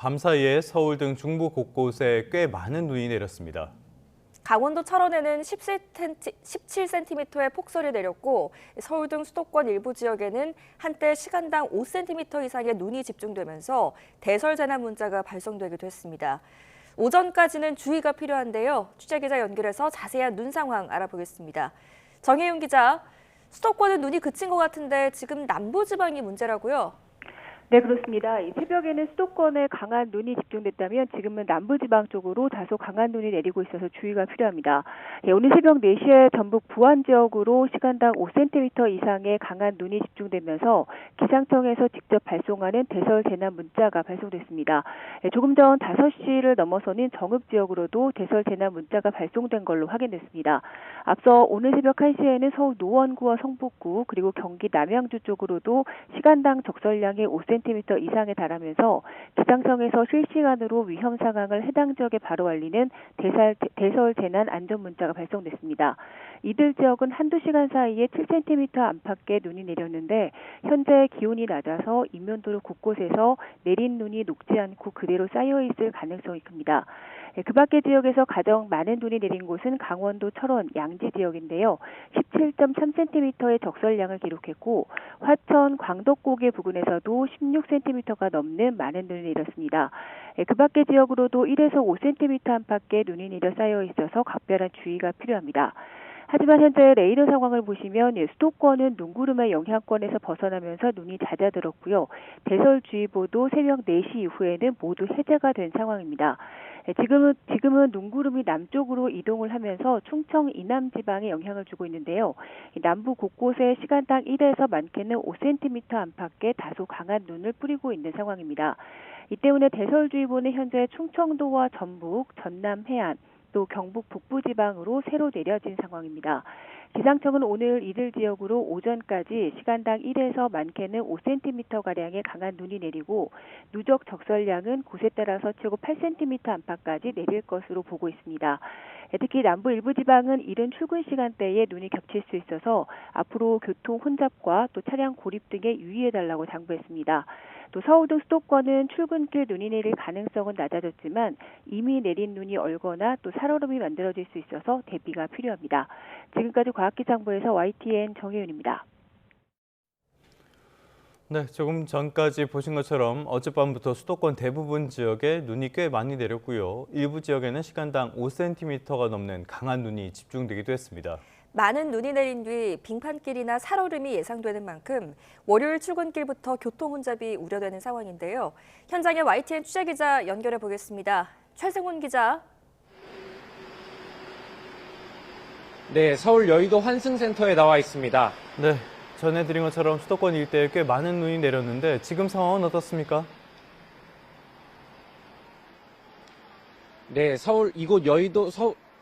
밤사이에 서울 등 중부 곳곳에 꽤 많은 눈이 내렸습니다. 강원도 철원에는 17cm의 폭설이 내렸고 서울 등 수도권 일부 지역에는 한때 시간당 5cm 이상의 눈이 집중되면서 대설재난 문자가 발송되기도 했습니다. 오전까지는 주의가 필요한데요. 취재기자 연결해서 자세한 눈 상황 알아보겠습니다. 정혜윤 기자, 수도권은 눈이 그친 것 같은데 지금 남부지방이 문제라고요? 네, 그렇습니다. 이 새벽에는 수도권에 강한 눈이 집중됐다면 지금은 남부지방 쪽으로 다소 강한 눈이 내리고 있어서 주의가 필요합니다. 오늘 새벽 4시에 전북 부안 지역으로 시간당 5cm 이상의 강한 눈이 집중되면서 기상청에서 직접 발송하는 대설 재난 문자가 발송됐습니다. 조금 전 5시를 넘어서는 정읍 지역으로도 대설 재난 문자가 발송된 걸로 확인됐습니다. 앞서 오늘 새벽 1시에는 서울 노원구와 성북구 그리고 경기 남양주 쪽으로도 시간당 적설량이 5cm 이상에 달하면서 기상청에서 실시간으로 위험 상황을 해당 지역에 바로 알리는 대설 재난 안전 문자가 발송됐습니다. 이들 지역은 한두 시간 사이에 7cm 안팎의 눈이 내렸는데 현재 기온이 낮아서 인면도로 곳곳에서 내린 눈이 녹지 않고 그대로 쌓여있을 가능성이 큽니다. 그 밖의 지역에서 가장 많은 눈이 내린 곳은 강원도 철원, 양지 지역인데요. 17.3cm의 적설량을 기록했고 화천, 광덕고개 부근에서도 16cm가 넘는 많은 눈이 내렸습니다. 그 밖의 지역으로도 1에서 5cm 안팎의 눈이 내려 쌓여 있어서 각별한 주의가 필요합니다. 하지만 현재 레이더 상황을 보시면 수도권은 눈구름의 영향권에서 벗어나면서 눈이 잦아들었고요. 대설주의보도 새벽 4시 이후에는 모두 해제가 된 상황입니다. 지금은 눈구름이 남쪽으로 이동을 하면서 충청 이남 지방에 영향을 주고 있는데요. 남부 곳곳에 시간당 1에서 많게는 5cm 안팎의 다소 강한 눈을 뿌리고 있는 상황입니다. 이 때문에 대설주의보는 현재 충청도와 전북, 전남 해안, 또 경북 북부 지방으로 새로 내려진 상황입니다. 기상청은 오늘 이들 지역으로 오전까지 시간당 1에서 많게는 5cm가량의 강한 눈이 내리고 누적 적설량은 곳에 따라서 최고 8cm 안팎까지 내릴 것으로 보고 있습니다. 특히 남부 일부 지방은 이른 출근 시간대에 눈이 겹칠 수 있어서 앞으로 교통 혼잡과 또 차량 고립 등에 유의해달라고 당부했습니다. 또 서울 등 수도권은 출근길 눈이 내릴 가능성은 낮아졌지만 이미 내린 눈이 얼거나 또 살얼음이 만들어질 수 있어서 대비가 필요합니다. 지금까지 과학기상부에서 YTN 정혜윤입니다. 네, 조금 전까지 보신 것처럼 어젯밤부터 수도권 대부분 지역에 눈이 꽤 많이 내렸고요. 일부 지역에는 시간당 5cm가 넘는 강한 눈이 집중되기도 했습니다. 많은 눈이 내린 뒤 빙판길이나 살얼음이 예상되는 만큼 월요일 출근길부터 교통 혼잡이 우려되는 상황인데요. 현장에 YTN 취재기자 연결해 보겠습니다. 최승훈 기자. 네, 서울 여의도 환승센터에 나와 있습니다. 네, 전해드린 것처럼 수도권 일대에 꽤 많은 눈이 내렸는데 지금 상황은 어떻습니까? 네,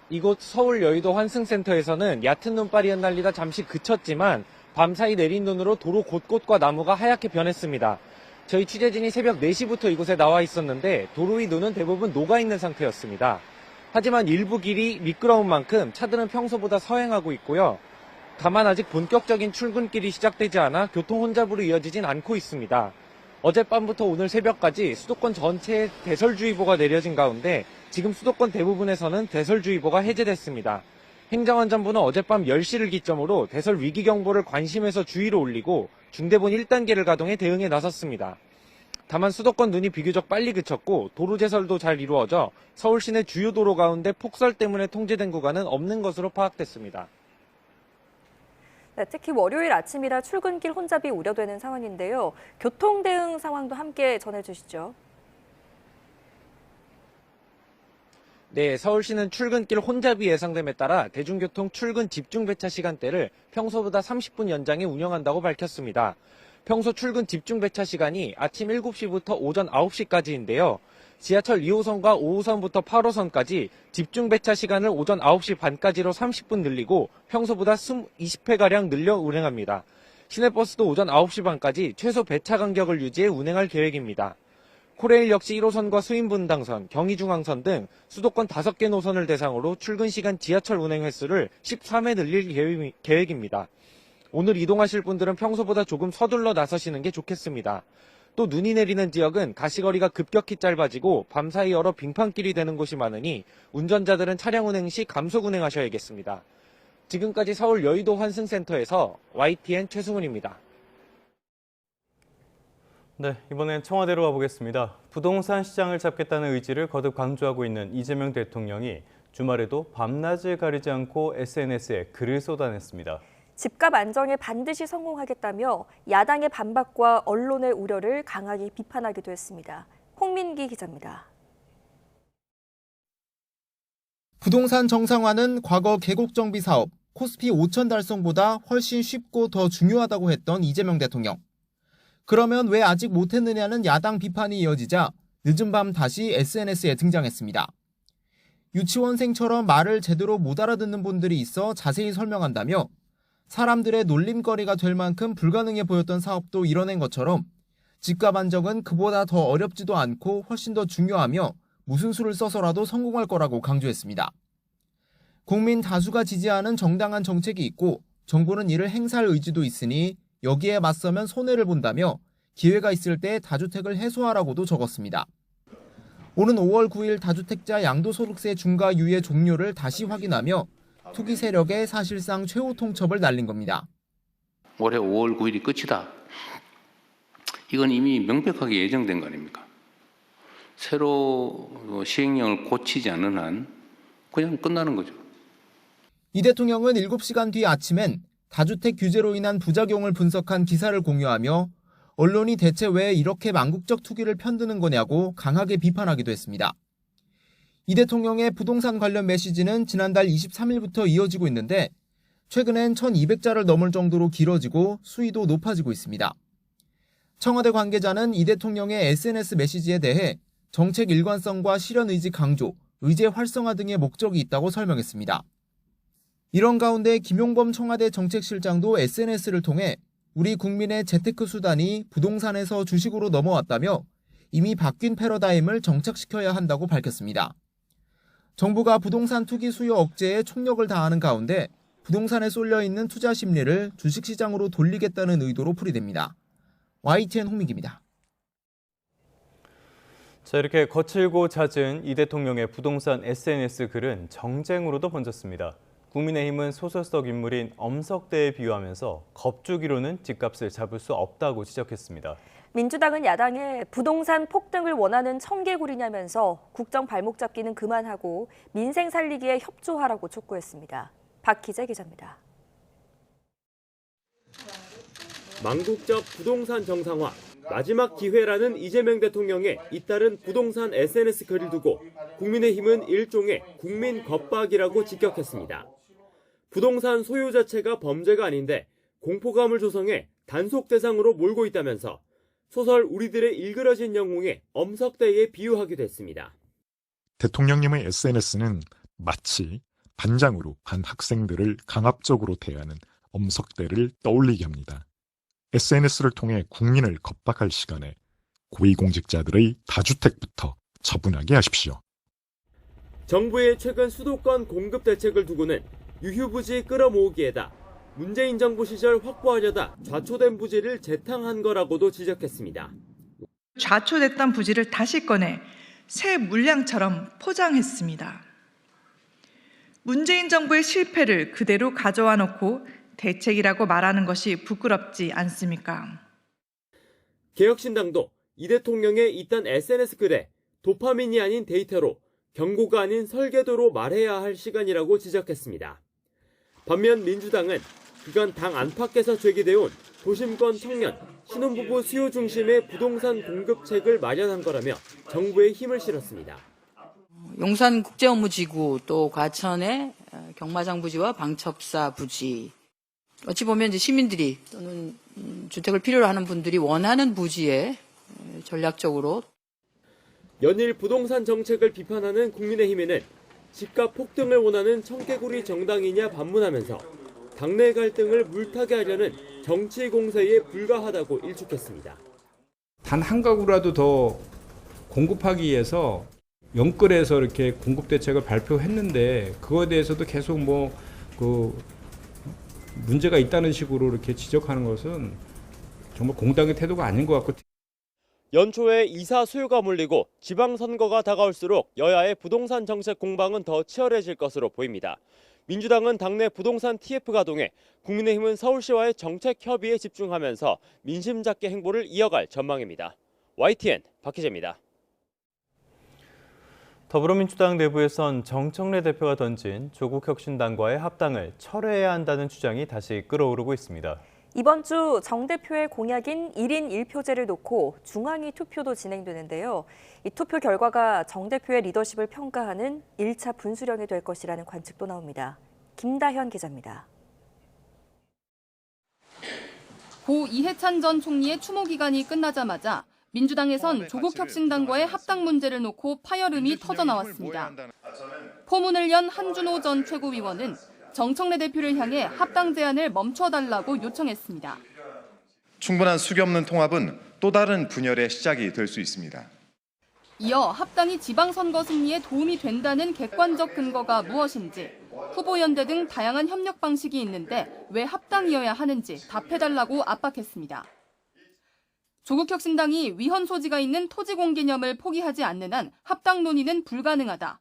이곳 서울 여의도 환승센터에서는 얕은 눈발이 흩날리다 잠시 그쳤지만 밤사이 내린 눈으로 도로 곳곳과 나무가 하얗게 변했습니다. 저희 취재진이 새벽 4시부터 이곳에 나와 있었는데 도로 위 눈은 대부분 녹아있는 상태였습니다. 하지만 일부 길이 미끄러운 만큼 차들은 평소보다 서행하고 있고요. 다만 아직 본격적인 출근길이 시작되지 않아 교통 혼잡으로 이어지진 않고 있습니다. 어젯밤부터 오늘 새벽까지 수도권 전체에 대설주의보가 내려진 가운데 지금 수도권 대부분에서는 대설주의보가 해제됐습니다. 행정안전부는 어젯밤 10시를 기점으로 대설 위기경보를 관심에서 주의로 올리고 중대본 1단계를 가동해 대응에 나섰습니다. 다만 수도권 눈이 비교적 빨리 그쳤고 도로 제설도 잘 이루어져 서울 시내 주요 도로 가운데 폭설 때문에 통제된 구간은 없는 것으로 파악됐습니다. 네, 특히 월요일 아침이라 출근길 혼잡이 우려되는 상황인데요. 교통 대응 상황도 함께 전해주시죠. 네, 서울시는 출근길 혼잡이 예상됨에 따라 대중교통 출근 집중 배차 시간대를 평소보다 30분 연장해 운영한다고 밝혔습니다. 평소 출근 집중 배차 시간이 아침 7시부터 오전 9시까지인데요. 지하철 2호선과 5호선부터 8호선까지 집중 배차 시간을 오전 9시 반까지로 30분 늘리고 평소보다 20회가량 늘려 운행합니다. 시내버스도 오전 9시 반까지 최소 배차 간격을 유지해 운행할 계획입니다. 코레일 역시 1호선과 수인분당선, 경의중앙선 등 수도권 5개 노선을 대상으로 출근 시간 지하철 운행 횟수를 13회 늘릴 계획입니다. 오늘 이동하실 분들은 평소보다 조금 서둘러 나서시는 게 좋겠습니다. 또 눈이 내리는 지역은 가시거리가 급격히 짧아지고 밤사이 여러 빙판길이 되는 곳이 많으니 운전자들은 차량 운행 시 감속 운행하셔야겠습니다. 지금까지 서울 여의도 환승센터에서 YTN 최승훈입니다. 네, 이번엔 청와대로 가보겠습니다. 부동산 시장을 잡겠다는 의지를 거듭 강조하고 있는 이재명 대통령이 주말에도 밤낮을 가리지 않고 SNS에 글을 쏟아냈습니다. 집값 안정에 반드시 성공하겠다며 야당의 반박과 언론의 우려를 강하게 비판하기도 했습니다. 홍민기 기자입니다. 부동산 정상화는 과거 계곡정비 사업, 코스피 5천 달성보다 훨씬 쉽고 더 중요하다고 했던 이재명 대통령. 그러면 왜 아직 못했느냐는 야당 비판이 이어지자 늦은 밤 다시 SNS에 등장했습니다. 유치원생처럼 말을 제대로 못 알아듣는 분들이 있어 자세히 설명한다며 사람들의 놀림거리가 될 만큼 불가능해 보였던 사업도 이뤄낸 것처럼 집값 안정은 그보다 더 어렵지도 않고 훨씬 더 중요하며 무슨 수를 써서라도 성공할 거라고 강조했습니다. 국민 다수가 지지하는 정당한 정책이 있고 정부는 이를 행사할 의지도 있으니 여기에 맞서면 손해를 본다며 기회가 있을 때 다주택을 해소하라고도 적었습니다. 오는 5월 9일 다주택자 양도소득세 중과 유예 종료를 다시 확인하며 투기 세력에 사실상 최후 통첩을 날린 겁니다. 올해 5월 9일이 끝이다. 이건 이미 명백하게 예정된 거 아닙니까? 새로 시행령을 고치지 않는 한 그냥 끝나는 거죠. 이 대통령은 7시간 뒤 아침엔 다주택 규제로 인한 부작용을 분석한 기사를 공유하며 언론이 대체 왜 이렇게 망국적 투기를 편드는 거냐고 강하게 비판하기도 했습니다. 이 대통령의 부동산 관련 메시지는 지난달 23일부터 이어지고 있는데 최근엔 1200자를 넘을 정도로 길어지고 수위도 높아지고 있습니다. 청와대 관계자는 이 대통령의 SNS 메시지에 대해 정책 일관성과 실현 의지 강조, 의제 활성화 등의 목적이 있다고 설명했습니다. 이런 가운데 김용범 청와대 정책실장도 SNS를 통해 우리 국민의 재테크 수단이 부동산에서 주식으로 넘어왔다며 이미 바뀐 패러다임을 정착시켜야 한다고 밝혔습니다. 정부가 부동산 투기 수요 억제에 총력을 다하는 가운데 부동산에 쏠려 있는 투자 심리를 주식시장으로 돌리겠다는 의도로 풀이됩니다. YTN 홍민기입니다. 자, 이렇게 거칠고 잦은 이 대통령의 부동산 SNS 글은 정쟁으로도 번졌습니다. 국민의힘은 소설속 인물인 엄석대에 비유하면서 겁주기로는 집값을 잡을 수 없다고 지적했습니다. 민주당은 야당의 부동산 폭등을 원하는 청개구리냐면서 국정 발목 잡기는 그만하고 민생 살리기에 협조하라고 촉구했습니다. 박희재 기자입니다. 망국적 부동산 정상화, 마지막 기회라는 이재명 대통령의 잇따른 부동산 SNS 글을 두고 국민의힘은 일종의 국민 겁박이라고 직격했습니다. 부동산 소유 자체가 범죄가 아닌데 공포감을 조성해 단속 대상으로 몰고 있다면서 소설 우리들의 일그러진 영웅의 엄석대에 비유하기도 했습니다. 대통령님의 SNS는 마치 반장으로 반 학생들을 강압적으로 대하는 엄석대를 떠올리게 합니다. SNS를 통해 국민을 겁박할 시간에 고위공직자들의 다주택부터 처분하게 하십시오. 정부의 최근 수도권 공급 대책을 두고는 유휴부지 끌어모으기에다 문재인 정부 시절 확보하려다 좌초된 부지를 재탕한 거라고도 지적했습니다. 좌초됐던 부지를 다시 꺼내 새 물량처럼 포장했습니다. 문재인 정부의 실패를 그대로 가져와 놓고 대책이라고 말하는 것이 부끄럽지 않습니까? 개혁신당도 이 대통령의 잇단 SNS 글에 도파민이 아닌 데이터로 경고가 아닌 설계도로 말해야 할 시간이라고 지적했습니다. 반면 민주당은 그간 당 안팎에서 제기돼온 도심권 청년, 신혼부부 수요 중심의 부동산 공급책을 마련한 거라며 정부에 힘을 실었습니다. 용산 국제업무지구 또 과천의 경마장 부지와 방첩사 부지 어찌 보면 이제 시민들이 또는 주택을 필요로 하는 분들이 원하는 부지에 전략적으로 연일 부동산 정책을 비판하는 국민의힘에는 집값 폭등을 원하는 청개구리 정당이냐 반문하면서 당내 갈등을 물타게 하려는 정치 공세에 불과하다고 일축했습니다. 단 한 가구라도 더 공급하기 위해서 영끌해서 이렇게 공급 대책을 발표했는데 그거에 대해서도 계속 문제가 있다는 식으로 이렇게 지적하는 것은 정말 공당의 태도가 아닌 것 같고. 연초에 이사 수요가 몰리고 지방선거가 다가올수록 여야의 부동산 정책 공방은 더 치열해질 것으로 보입니다. 민주당은 당내 부동산 TF 가동에, 국민의힘은 서울시와의 정책 협의에 집중하면서 민심 잡기 행보를 이어갈 전망입니다. YTN 박희재입니다. 더불어민주당 내부에선 정청래 대표가 던진 조국혁신당과의 합당을 철회해야 한다는 주장이 다시 끓어오르고 있습니다. 이번 주 정 대표의 공약인 1인 1표제를 놓고 중앙위 투표도 진행되는데요. 이 투표 결과가 정 대표의 리더십을 평가하는 1차 분수령이 될 것이라는 관측도 나옵니다. 김다현 기자입니다. 고 이해찬 전 총리의 추모 기간이 끝나자마자 민주당에선 조국혁신당과의 합당 문제를 놓고 파열음이 터져 나왔습니다. 포문을 연 한준호 전 최고위원은 정청래 대표를 향해 합당 제안을 멈춰달라고 요청했습니다. 충분한 숙의 없는 통합은 또 다른 분열의 시작이 될 수 있습니다. 이어 합당이 지방선거 승리에 도움이 된다는 객관적 근거가 무엇인지, 후보연대 등 다양한 협력 방식이 있는데 왜 합당이어야 하는지 답해달라고 압박했습니다. 조국혁신당이 위헌 소지가 있는 토지공 개념을 포기하지 않는 한 합당 논의는 불가능하다.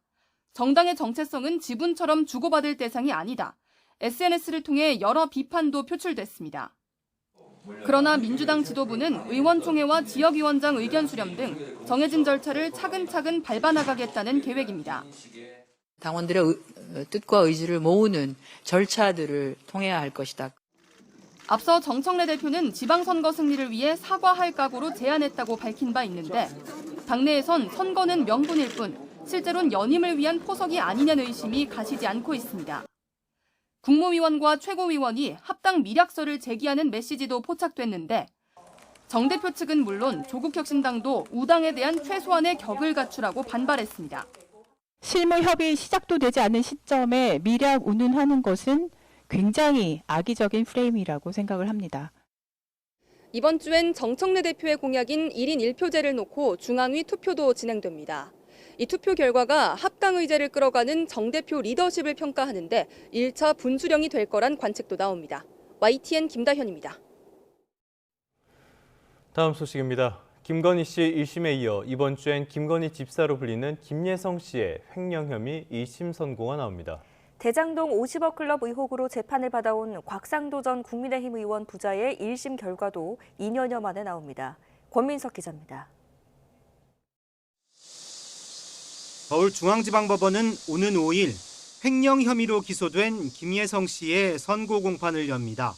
정당의 정체성은 지분처럼 주고받을 대상이 아니다. SNS를 통해 여러 비판도 표출됐습니다. 그러나 민주당 지도부는 의원총회와 지역위원장 의견 수렴 등 정해진 절차를 차근차근 밟아나가겠다는 계획입니다. 당원들의 뜻과 의지를 모으는 절차들을 통해야 할 것이다. 앞서 정청래 대표는 지방선거 승리를 위해 사과할 각오로 제안했다고 밝힌 바 있는데, 당내에선 선거는 명분일 뿐 실제로는 연임을 위한 포석이 아니냐는 의심이 가시지 않고 있습니다. 국무위원과 최고위원이 합당 미략서를 제기하는 메시지도 포착됐는데, 정 대표 측은 물론 조국혁신당도 우당에 대한 최소한의 격을 갖추라고 반발했습니다. 실무 협의 시작도 되지 않은 시점에 미략 운운하는 것은 굉장히 악의적인 프레임이라고 생각을 합니다. 이번 주엔 정청래 대표의 공약인 1인 1표제를 놓고 중앙위 투표도 진행됩니다. 이 투표 결과가 합당 의제를 끌어가는 정 대표 리더십을 평가하는데 1차 분수령이 될 거란 관측도 나옵니다. YTN 김다현입니다. 다음 소식입니다. 김건희 씨 1심에 이어 이번 주엔 김건희 집사로 불리는 김예성 씨의 횡령 혐의 2심 선고가 나옵니다. 대장동 50억 클럽 의혹으로 재판을 받아온 곽상도 전 국민의힘 의원 부자의 1심 결과도 2년여 만에 나옵니다. 권민석 기자입니다. 서울중앙지방법원은 오는 5일 횡령 혐의로 기소된 김예성 씨의 선고 공판을 엽니다.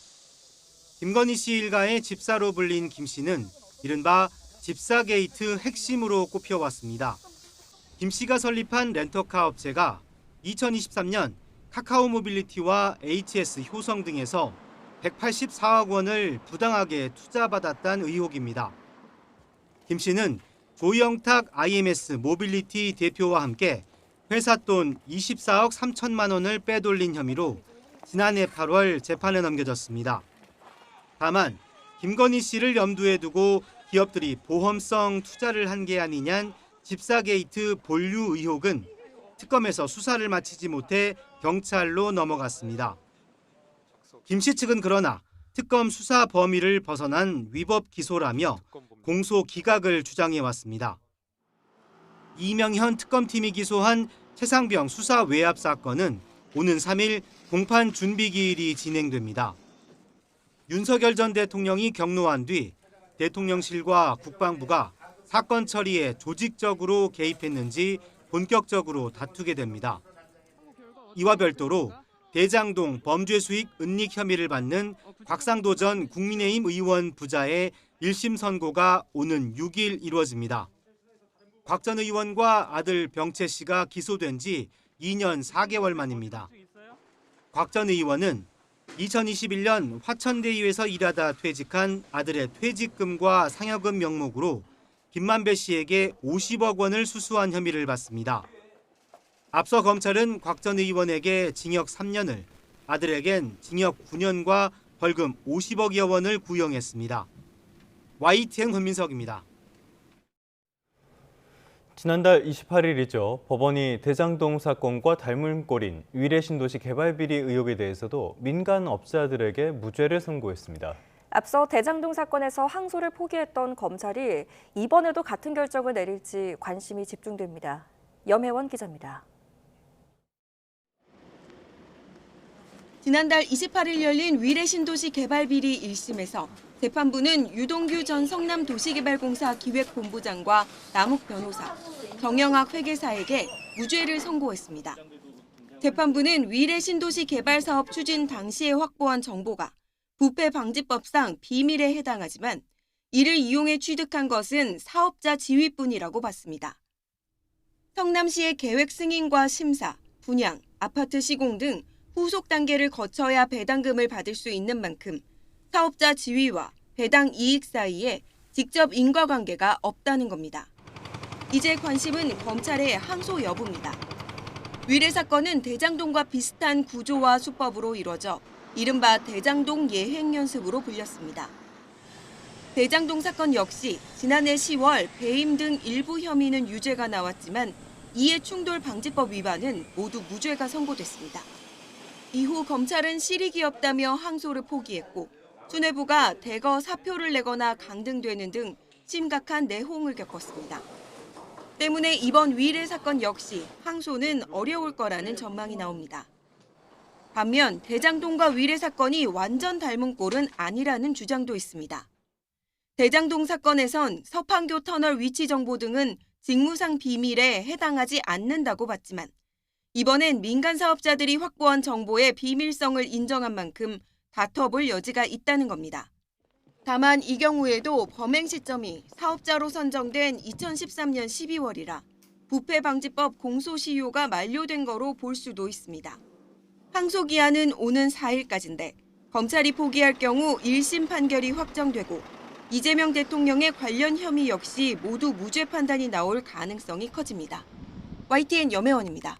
김건희 씨 일가의 집사로 불린 김 씨는 이른바 집사 게이트 핵심으로 꼽혀왔습니다. 김 씨가 설립한 렌터카 업체가 2023년 카카오 모빌리티와 HS 효성 등에서 184억 원을 부당하게 투자받았다는 의혹입니다. 김 씨는 조영탁 IMS 모빌리티 대표와 함께 회사 돈 24억 3천만 원을 빼돌린 혐의로 지난해 8월 재판에 넘겨졌습니다. 다만 김건희 씨를 염두에 두고 기업들이 보험성 투자를 한 게 아니냐는 집사 게이트 본류 의혹은 특검에서 수사를 마치지 못해 경찰로 넘어갔습니다. 김 씨 측은 그러나 특검 수사 범위를 벗어난 위법 기소라며 공소 기각을 주장해왔습니다. 이명현 특검팀이 기소한 최상병 수사 외압 사건은 오는 3일 공판 준비 기일이 진행됩니다. 윤석열 전 대통령이 경로한 뒤 대통령실과 국방부가 사건 처리에 조직적으로 개입했는지 본격적으로 다투게 됩니다. 이와 별도로 대장동 범죄 수익 은닉 혐의를 받는 곽상도 전 국민의힘 의원 부자의 1심 선고가 오는 6일 이루어집니다. 곽 전 의원과 아들 병채 씨가 기소된 지 2년 4개월 만입니다. 곽 전 의원은 2021년 화천대유에서 일하다 퇴직한 아들의 퇴직금과 상여금 명목으로 김만배 씨에게 50억 원을 수수한 혐의를 받습니다. 앞서 검찰은 곽 전 의원에게 징역 3년을, 아들에겐 징역 9년과 벌금 50억여 원을 구형했습니다. YTN 권민석입니다. 지난달 28일이죠. 법원이 대장동 사건과 닮은 꼴인 위례 신도시 개발 비리 의혹에 대해서도 민간 업자들에게 무죄를 선고했습니다. 앞서 대장동 사건에서 항소를 포기했던 검찰이 이번에도 같은 결정을 내릴지 관심이 집중됩니다. 염혜원 기자입니다. 지난달 28일 열린 위례 신도시 개발 비리 1심에서 재판부는 유동규 전 성남도시개발공사 기획본부장과 남욱 변호사, 정영학 회계사에게 무죄를 선고했습니다. 재판부는 위례 신도시 개발 사업 추진 당시에 확보한 정보가 부패방지법상 비밀에 해당하지만 이를 이용해 취득한 것은 사업자 지위뿐이라고 봤습니다. 성남시의 계획 승인과 심사, 분양, 아파트 시공 등 후속 단계를 거쳐야 배당금을 받을 수 있는 만큼 사업자 지위와 배당 이익 사이에 직접 인과관계가 없다는 겁니다. 이제 관심은 검찰의 항소 여부입니다. 위례 사건은 대장동과 비슷한 구조와 수법으로 이뤄져 이른바 대장동 예행연습으로 불렸습니다. 대장동 사건 역시 지난해 10월 배임 등 일부 혐의는 유죄가 나왔지만 이해충돌방지법 위반은 모두 무죄가 선고됐습니다. 이후 검찰은 실익이 없다며 항소를 포기했고 수뇌부가 대거 사표를 내거나 강등되는 등 심각한 내홍을 겪었습니다. 때문에 이번 위례 사건 역시 항소는 어려울 거라는 전망이 나옵니다. 반면 대장동과 위례 사건이 완전 닮은 꼴은 아니라는 주장도 있습니다. 대장동 사건에선 서판교 터널 위치 정보 등은 직무상 비밀에 해당하지 않는다고 봤지만 이번엔 민간 사업자들이 확보한 정보의 비밀성을 인정한 만큼 다퉈볼 여지가 있다는 겁니다. 다만 이 경우에도 범행 시점이 사업자로 선정된 2013년 12월이라 부패방지법 공소시효가 만료된 거로 볼 수도 있습니다. 항소 기한은 오는 4일까지인데 검찰이 포기할 경우 1심 판결이 확정되고 이재명 대통령의 관련 혐의 역시 모두 무죄 판단이 나올 가능성이 커집니다. YTN 염혜원입니다.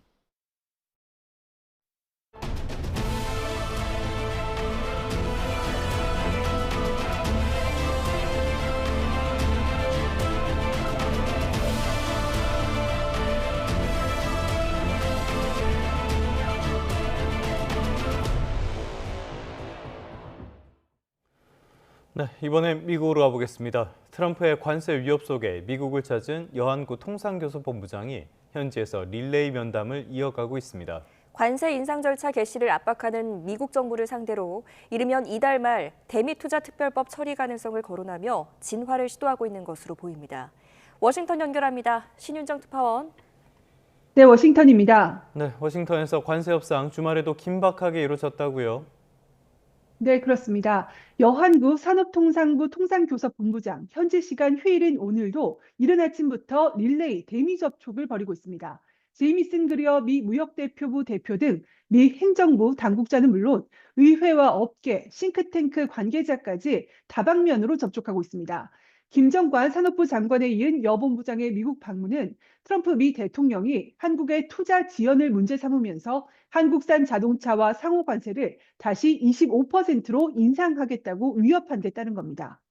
네, 이번엔 미국으로 가보겠습니다. 트럼프의 관세 위협 속에 미국을 찾은 여한구 통상교섭본부장이 현지에서 릴레이 면담을 이어가고 있습니다. 관세 인상 절차 개시를 압박하는 미국 정부를 상대로 이르면 이달 말 대미투자특별법 처리 가능성을 거론하며 진화를 시도하고 있는 것으로 보입니다. 워싱턴 연결합니다. 신윤정 특파원. 네, 워싱턴입니다. 네, 워싱턴에서 관세 협상 주말에도 긴박하게 이루어졌다고요? 네, 그렇습니다. 여한구 산업통상부 통상교섭본부장, 현지 시간 휴일인 오늘도 이른 아침부터 릴레이 대미 접촉을 벌이고 있습니다. 제이미슨 그리어 미 무역대표부 대표 등 미 행정부 당국자는 물론 의회와 업계, 싱크탱크 관계자까지 다방면으로 접촉하고 있습니다. 김정관 산업부 장관에 이은 여 본부장의 미국 방문은 트럼프 미 대통령이 한국의 투자 지연을 문제 삼으면서 한국산 자동차와 상호 관세를 다시 25%로 인상하겠다고 위협한 데 따른 겁니다.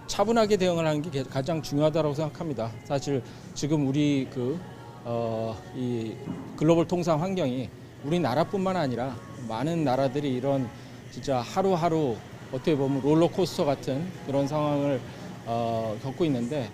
차분하게 대응을 하는 게 가장 중요하다고 생각합니다. 사실 지금 우리 이 글로벌 통상 환경이 우리나라뿐만 아니라 많은 나라들이 이런 진짜 하루하루 어떻게 보면 롤러코스터 같은 그런 상황을 겪고 있는데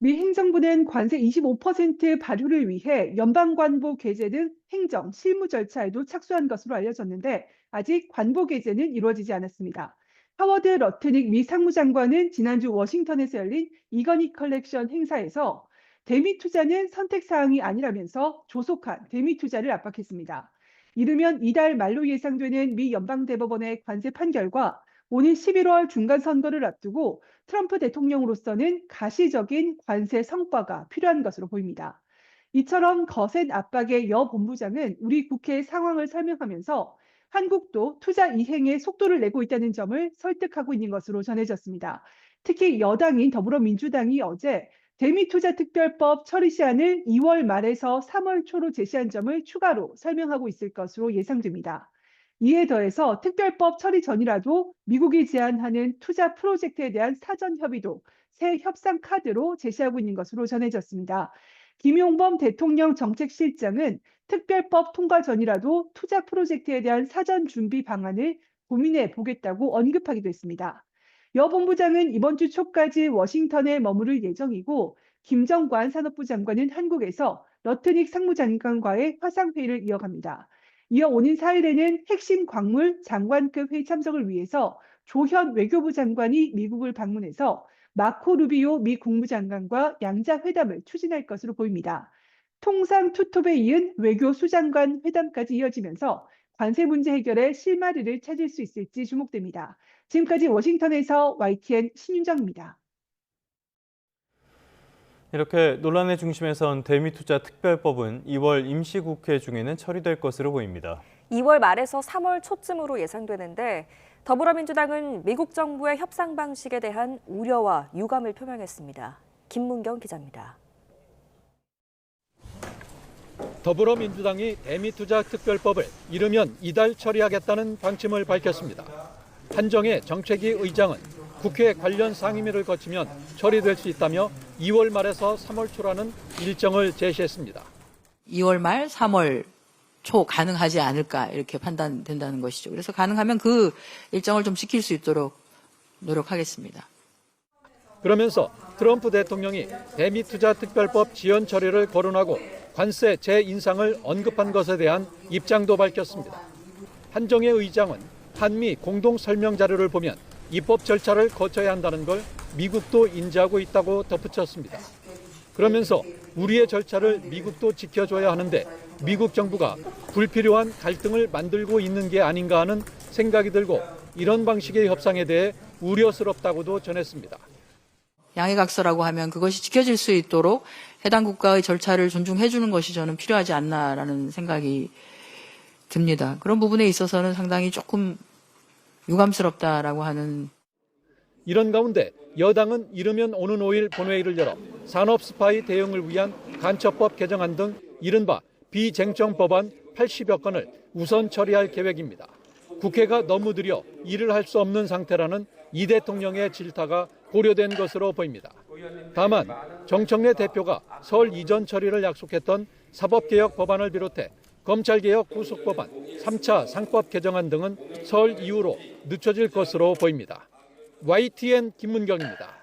미 행정부는 관세 25% 발효를 위해 연방관보 개제 등 행정, 실무 절차에도 착수한 것으로 알려졌는데 아직 관보 개제는 이루어지지 않았습니다. 하워드 러트닉 미 상무장관은 지난주 워싱턴에서 열린 이거닉 컬렉션 행사에서 대미 투자는 선택 사항이 아니라면서 조속한 대미 투자를 압박했습니다. 이르면 이달 말로 예상되는 미 연방대법원의 관세 판결과 오는 11월 중간선거를 앞두고 트럼프 대통령으로서는 가시적인 관세 성과가 필요한 것으로 보입니다. 이처럼 거센 압박의 여 본부장은 우리 국회 상황을 설명하면서 한국도 투자 이행에 속도를 내고 있다는 점을 설득하고 있는 것으로 전해졌습니다. 특히 여당인 더불어민주당이 어제 대미투자특별법 처리 시한을 2월 말에서 3월 초로 제시한 점을 추가로 설명하고 있을 것으로 예상됩니다. 이에 더해서 특별법 처리 전이라도 미국이 제안하는 투자 프로젝트에 대한 사전 협의도 새 협상 카드로 제시하고 있는 것으로 전해졌습니다. 김용범 대통령 정책실장은 특별법 통과 전이라도 투자 프로젝트에 대한 사전 준비 방안을 고민해 보겠다고 언급하기도 했습니다. 여 본부장은 이번 주 초까지 워싱턴에 머무를 예정이고 김정관 산업부 장관은 한국에서 러트닉 상무장관과의 화상회의를 이어갑니다. 이어 오는 4일에는 핵심 광물 장관급 회의 참석을 위해서 조현 외교부 장관이 미국을 방문해서 마코 루비오 미 국무장관과 양자 회담을 추진할 것으로 보입니다. 통상 투톱에 이은 외교 수장관 회담까지 이어지면서 관세 문제 해결에 실마리를 찾을 수 있을지 주목됩니다. 지금까지 워싱턴에서 YTN 신윤정입니다. 이렇게 논란의 중심에 선 대미투자특별법은 2월 임시국회 중에는 처리될 것으로 보입니다. 2월 말에서 3월 초쯤으로 예상되는데 더불어민주당은 미국 정부의 협상 방식에 대한 우려와 유감을 표명했습니다. 김문경 기자입니다. 더불어민주당이 대미투자특별법을 이르면 이달 처리하겠다는 방침을 밝혔습니다. 한정혜 정책위 의장은 국회 관련 상임위를 거치면 처리될 수 있다며 2월 말에서 3월 초라는 일정을 제시했습니다. 2월 말, 3월 초 가능하지 않을까 이렇게 판단된다는 것이죠. 그래서 가능하면 그 일정을 좀 지킬 수 있도록 노력하겠습니다. 그러면서 트럼프 대통령이 대미투자특별법 지연 처리를 거론하고 관세 재인상을 언급한 것에 대한 입장도 밝혔습니다. 한정혜 의장은 한미 공동 설명 자료를 보면 입법 절차를 거쳐야 한다는 걸 미국도 인지하고 있다고 덧붙였습니다. 그러면서 우리의 절차를 미국도 지켜줘야 하는데 미국 정부가 불필요한 갈등을 만들고 있는 게 아닌가 하는 생각이 들고 이런 방식의 협상에 대해 우려스럽다고도 전했습니다. 양해각서라고 하면 그것이 지켜질 수 있도록 해당 국가의 절차를 존중해 주는 것이 저는 필요하지 않나라는 생각이 듭니다. 그런 부분에 있어서는 상당히 조금 유감스럽다라고 하는. 이런 가운데 여당은 이르면 오는 5일 본회의를 열어 산업 스파이 대응을 위한 간첩법 개정안 등 이른바 비쟁점 법안 80여 건을 우선 처리할 계획입니다. 국회가 너무 느려 일을 할 수 없는 상태라는 이 대통령의 질타가 고려된 것으로 보입니다. 다만 정청래 대표가 설 이전 처리를 약속했던 사법개혁 법안을 비롯해 검찰개혁 후속법안, 3차 상법 개정안 등은 설 이후로 늦춰질 것으로 보입니다. YTN 김문경입니다.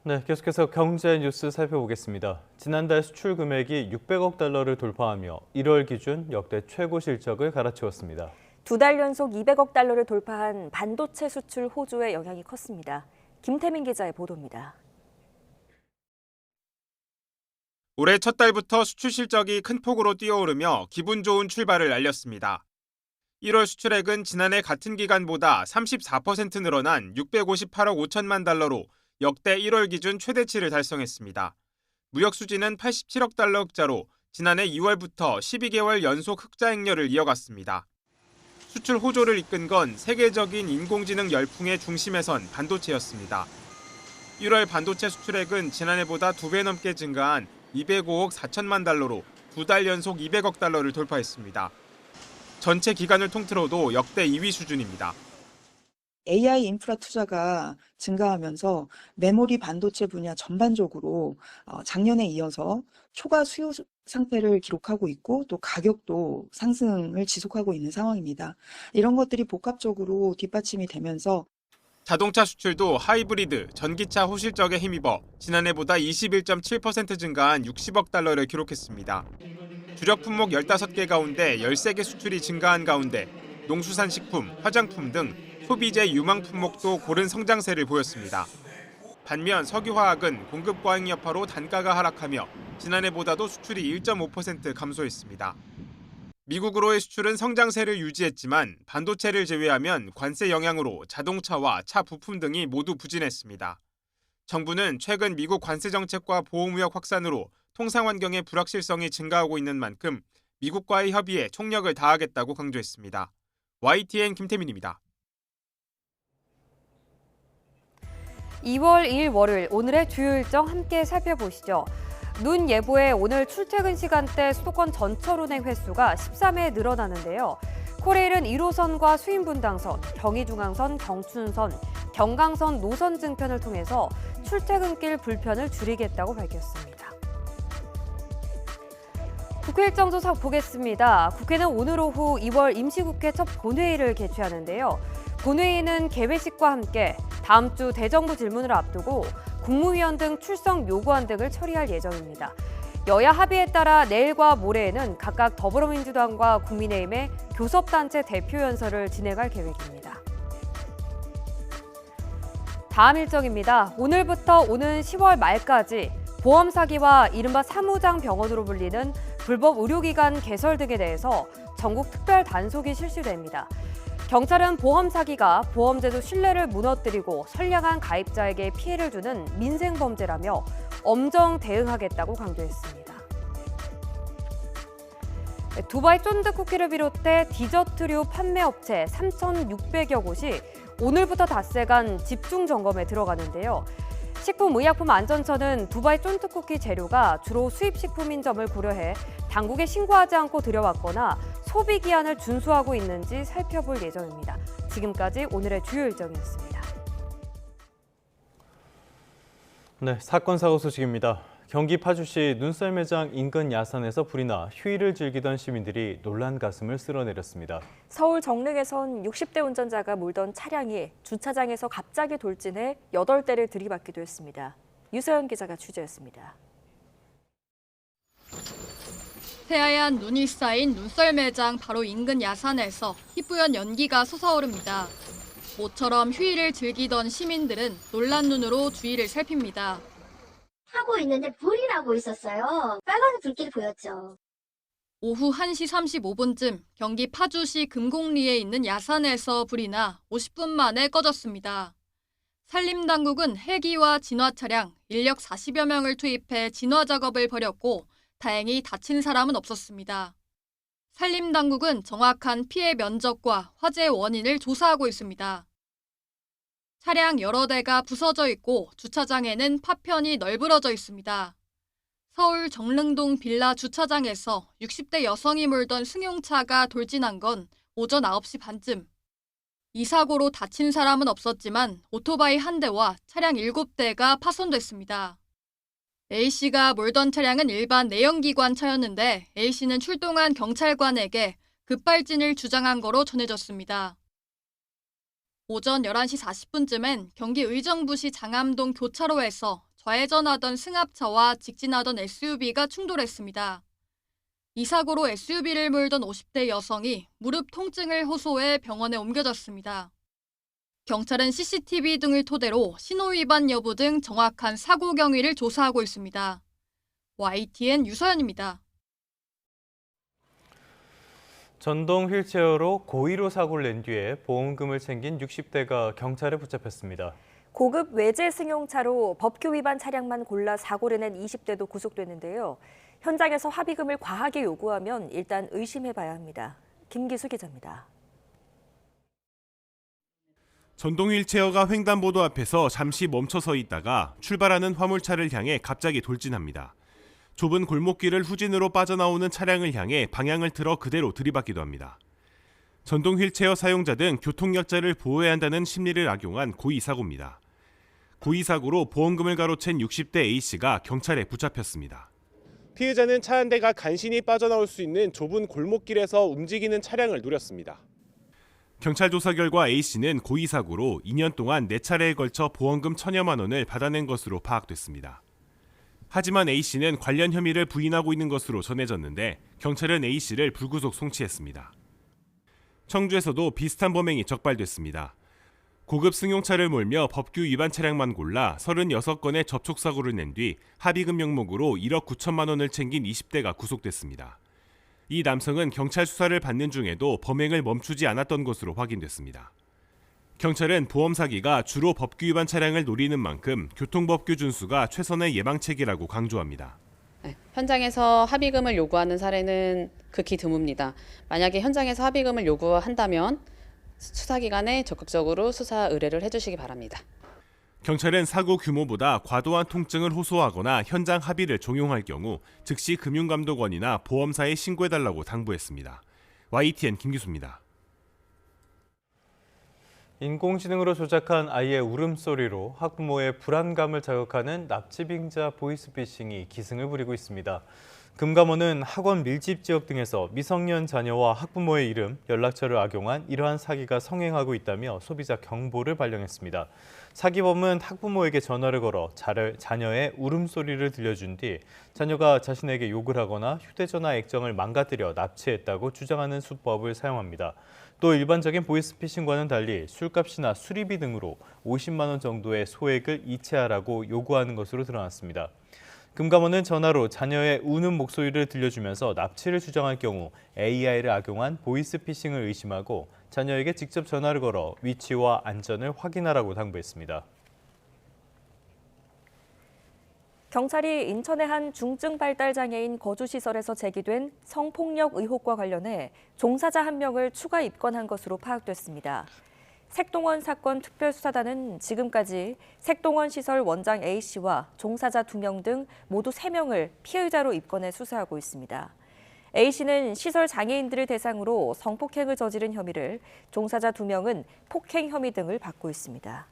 네, 계속해서 경제 뉴스 살펴보겠습니다. 지난달 수출 금액이 600억 달러를 돌파하며 1월 기준 역대 최고 실적을 갈아치웠습니다. 2달 연속 200억 달러를 돌파한 반도체 수출 호조의 영향이 컸습니다. 김태민 기자의 보도입니다. 올해 첫 달부터 수출 실적이 큰 폭으로 뛰어오르며 기분 좋은 출발을 알렸습니다. 1월 수출액은 지난해 같은 기간보다 34% 늘어난 658억 5천만 달러로 역대 1월 기준 최대치를 달성했습니다. 무역 수지는 87억 달러 흑자로 지난해 2월부터 12개월 연속 흑자 행렬을 이어갔습니다. 수출 호조를 이끈 건 세계적인 인공지능 열풍의 중심에 선 반도체였습니다. 1월 반도체 수출액은 지난해보다 2배 넘게 증가한 205억 4천만 달러로 2달 연속 200억 달러를 돌파했습니다. 전체 기간을 통틀어도 역대 2위 수준입니다. AI 인프라 투자가 증가하면서 메모리 반도체 분야 전반적으로 작년에 이어서 초과 수요 상태를 기록하고 있고 또 가격도 상승을 지속하고 있는 상황입니다. 이런 것들이 복합적으로 뒷받침이 되면서 자동차 수출도 하이브리드, 전기차 호실적에 힘입어 지난해보다 21.7% 증가한 60억 달러를 기록했습니다. 주력 품목 15개 가운데 13개 수출이 증가한 가운데 농수산식품, 화장품 등 소비재 유망 품목도 고른 성장세를 보였습니다. 반면 석유화학은 공급 과잉 여파로 단가가 하락하며 지난해보다도 수출이 1.5% 감소했습니다. 미국으로의 수출은 성장세를 유지했지만 반도체를 제외하면 관세 영향으로 자동차와 차 부품 등이 모두 부진했습니다. 정부는 최근 미국 관세 정책과 보호무역 확산으로 통상 환경의 불확실성이 증가하고 있는 만큼 미국과의 협의에 총력을 다하겠다고 강조했습니다. YTN 김태민입니다. 2월 2일 월요일 오늘의 주요 일정 함께 살펴보시죠. 눈 예보에 오늘 출퇴근 시간대 수도권 전철 운행 횟수가 13회 늘어나는데요. 코레일은 1호선과 수인분당선, 경의중앙선, 경춘선, 경강선 노선 증편을 통해서 출퇴근길 불편을 줄이겠다고 밝혔습니다. 국회 일정 조사 보겠습니다. 국회는 오늘 오후 2월 임시국회 첫 본회의를 개최하는데요. 본회의는 개회식과 함께 다음 주 대정부 질문을 앞두고 국무위원 등 출석 요구안 등을 처리할 예정입니다. 여야 합의에 따라 내일과 모레에는 각각 더불어민주당과 국민의힘의 교섭단체 대표연설을 진행할 계획입니다. 다음 일정입니다. 오늘부터 오는 10월 말까지 보험 사기와 이른바 사무장 병원으로 불리는 불법 의료기관 개설 등에 대해서 전국 특별 단속이 실시됩니다. 경찰은 보험 사기가 보험제도 신뢰를 무너뜨리고 선량한 가입자에게 피해를 주는 민생범죄라며 엄정 대응하겠다고 강조했습니다. 두바이 쫀득쿠키를 비롯해 디저트류 판매업체 3,600여 곳이 오늘부터 닷새간 집중 점검에 들어가는데요. 식품의약품안전처는 두바이 쫀득쿠키 재료가 주로 수입식품인 점을 고려해 당국에 신고하지 않고 들여왔거나 소비기한을 준수하고 있는지 살펴볼 예정입니다. 지금까지 오늘의 주요 일정이었습니다. 네, 사건 사고 소식입니다. 경기 파주시 눈썰 매장 인근 야산에서 불이 나 휴일을 즐기던 시민들이 놀란 가슴을 쓸어내렸습니다. 서울 정릉에선 60대 운전자가 몰던 차량이 주차장에서 갑자기 돌진해 8대를 들이받기도 했습니다. 유서연 기자가 취재했습니다. 새하얀 눈이 쌓인 눈썰 매장 바로 인근 야산에서 희뿌연 연기가 솟아오릅니다. 모처럼 휴일을 즐기던 시민들은 놀란 눈으로 주위를 살핍니다. 타고 있는데 불이 나고 있었어요. 빨간 불길이 보였죠. 오후 1시 35분쯤 경기 파주시 금곡리에 있는 야산에서 불이 나 50분 만에 꺼졌습니다. 산림당국은 헬기와 진화 차량, 인력 40여 명을 투입해 진화 작업을 벌였고 다행히 다친 사람은 없었습니다. 산림당국은 정확한 피해 면적과 화재 원인을 조사하고 있습니다. 차량 여러 대가 부서져 있고 주차장에는 파편이 널브러져 있습니다. 서울 정릉동 빌라 주차장에서 60대 여성이 몰던 승용차가 돌진한 건 오전 9시 반쯤. 이 사고로 다친 사람은 없었지만 오토바이 1대와 차량 7대가 파손됐습니다. A씨가 몰던 차량은 일반 내연기관 차였는데 A씨는 출동한 경찰관에게 급발진을 주장한 거로 전해졌습니다. 오전 11시 40분쯤엔 경기 의정부시 장암동 교차로에서 좌회전하던 승합차와 직진하던 SUV가 충돌했습니다. 이 사고로 SUV를 몰던 50대 여성이 무릎 통증을 호소해 병원에 옮겨졌습니다. 경찰은 CCTV 등을 토대로 신호위반 여부 등 정확한 사고 경위를 조사하고 있습니다. YTN 유서연입니다. 전동 휠체어로 고의로 사고를 낸 뒤에 보험금을 챙긴 60대가 경찰에 붙잡혔습니다. 고급 외제 승용차로 법규 위반 차량만 골라 사고를 낸 20대도 구속됐는데요. 현장에서 합의금을 과하게 요구하면 일단 의심해봐야 합니다. 김기수 기자입니다. 전동 휠체어가 횡단보도 앞에서 잠시 멈춰서 있다가 출발하는 화물차를 향해 갑자기 돌진합니다. 좁은 골목길을 후진으로 빠져나오는 차량을 향해 방향을 틀어 그대로 들이받기도 합니다. 전동 휠체어 사용자 등 교통약자를 보호해야 한다는 심리를 악용한 고의사고입니다. 고의사고로 보험금을 가로챈 60대 A씨가 경찰에 붙잡혔습니다. 피해자는 차 한 대가 간신히 빠져나올 수 있는 좁은 골목길에서 움직이는 차량을 노렸습니다. 경찰 조사 결과 A씨는 고의사고로 2년 동안 4차례에 걸쳐 보험금 1,000여만 원을 받아낸 것으로 파악됐습니다. 하지만 A씨는 관련 혐의를 부인하고 있는 것으로 전해졌는데 경찰은 A씨를 불구속 송치했습니다. 청주에서도 비슷한 범행이 적발됐습니다. 고급 승용차를 몰며 법규 위반 차량만 골라 36건의 접촉사고를 낸 뒤 합의금 명목으로 1억 9천만 원을 챙긴 20대가 구속됐습니다. 이 남성은 경찰 수사를 받는 중에도 범행을 멈추지 않았던 것으로 확인됐습니다. 경찰은 보험 사기가 주로 법규 위반 차량을 노리는 만큼 교통법규 준수가 최선의 예방책이라고 강조합니다. 현장에서 합의금을 요구하는 사례는 극히 드뭅니다. 만약에 현장에서 합의금을 요구한다면 수사기관에 적극적으로 수사 의뢰를 해주시기 바랍니다. 경찰은 사고 규모보다 과도한 통증을 호소하거나 현장 합의를 종용할 경우 즉시 금융감독원이나 보험사에 신고해달라고 당부했습니다. YTN 김기수입니다. 인공지능으로 조작한 아이의 울음소리로 학부모의 불안감을 자극하는 납치빙자 보이스피싱이 기승을 부리고 있습니다. 금감원은 학원 밀집 지역 등에서 미성년 자녀와 학부모의 이름, 연락처를 악용한 이러한 사기가 성행하고 있다며 소비자 경보를 발령했습니다. 사기범은 학부모에게 전화를 걸어 자녀의 울음소리를 들려준 뒤 자녀가 자신에게 욕을 하거나 휴대전화 액정을 망가뜨려 납치했다고 주장하는 수법을 사용합니다. 또 일반적인 보이스피싱과는 달리 술값이나 수리비 등으로 50만 원 정도의 소액을 이체하라고 요구하는 것으로 드러났습니다. 금감원은 전화로 자녀의 우는 목소리를 들려주면서 납치를 주장할 경우 AI를 악용한 보이스피싱을 의심하고 자녀에게 직접 전화를 걸어 위치와 안전을 확인하라고 당부했습니다. 경찰이 인천의 한 중증 발달 장애인 거주시설에서 제기된 성폭력 의혹과 관련해 종사자 1명을 추가 입건한 것으로 파악됐습니다. 색동원 사건 특별수사단은 지금까지 색동원 시설 원장 A씨와 종사자 2명 등 모두 3명을 피의자로 입건해 수사하고 있습니다. A씨는 시설 장애인들을 대상으로 성폭행을 저지른 혐의를, 종사자 2명은 폭행 혐의 등을 받고 있습니다.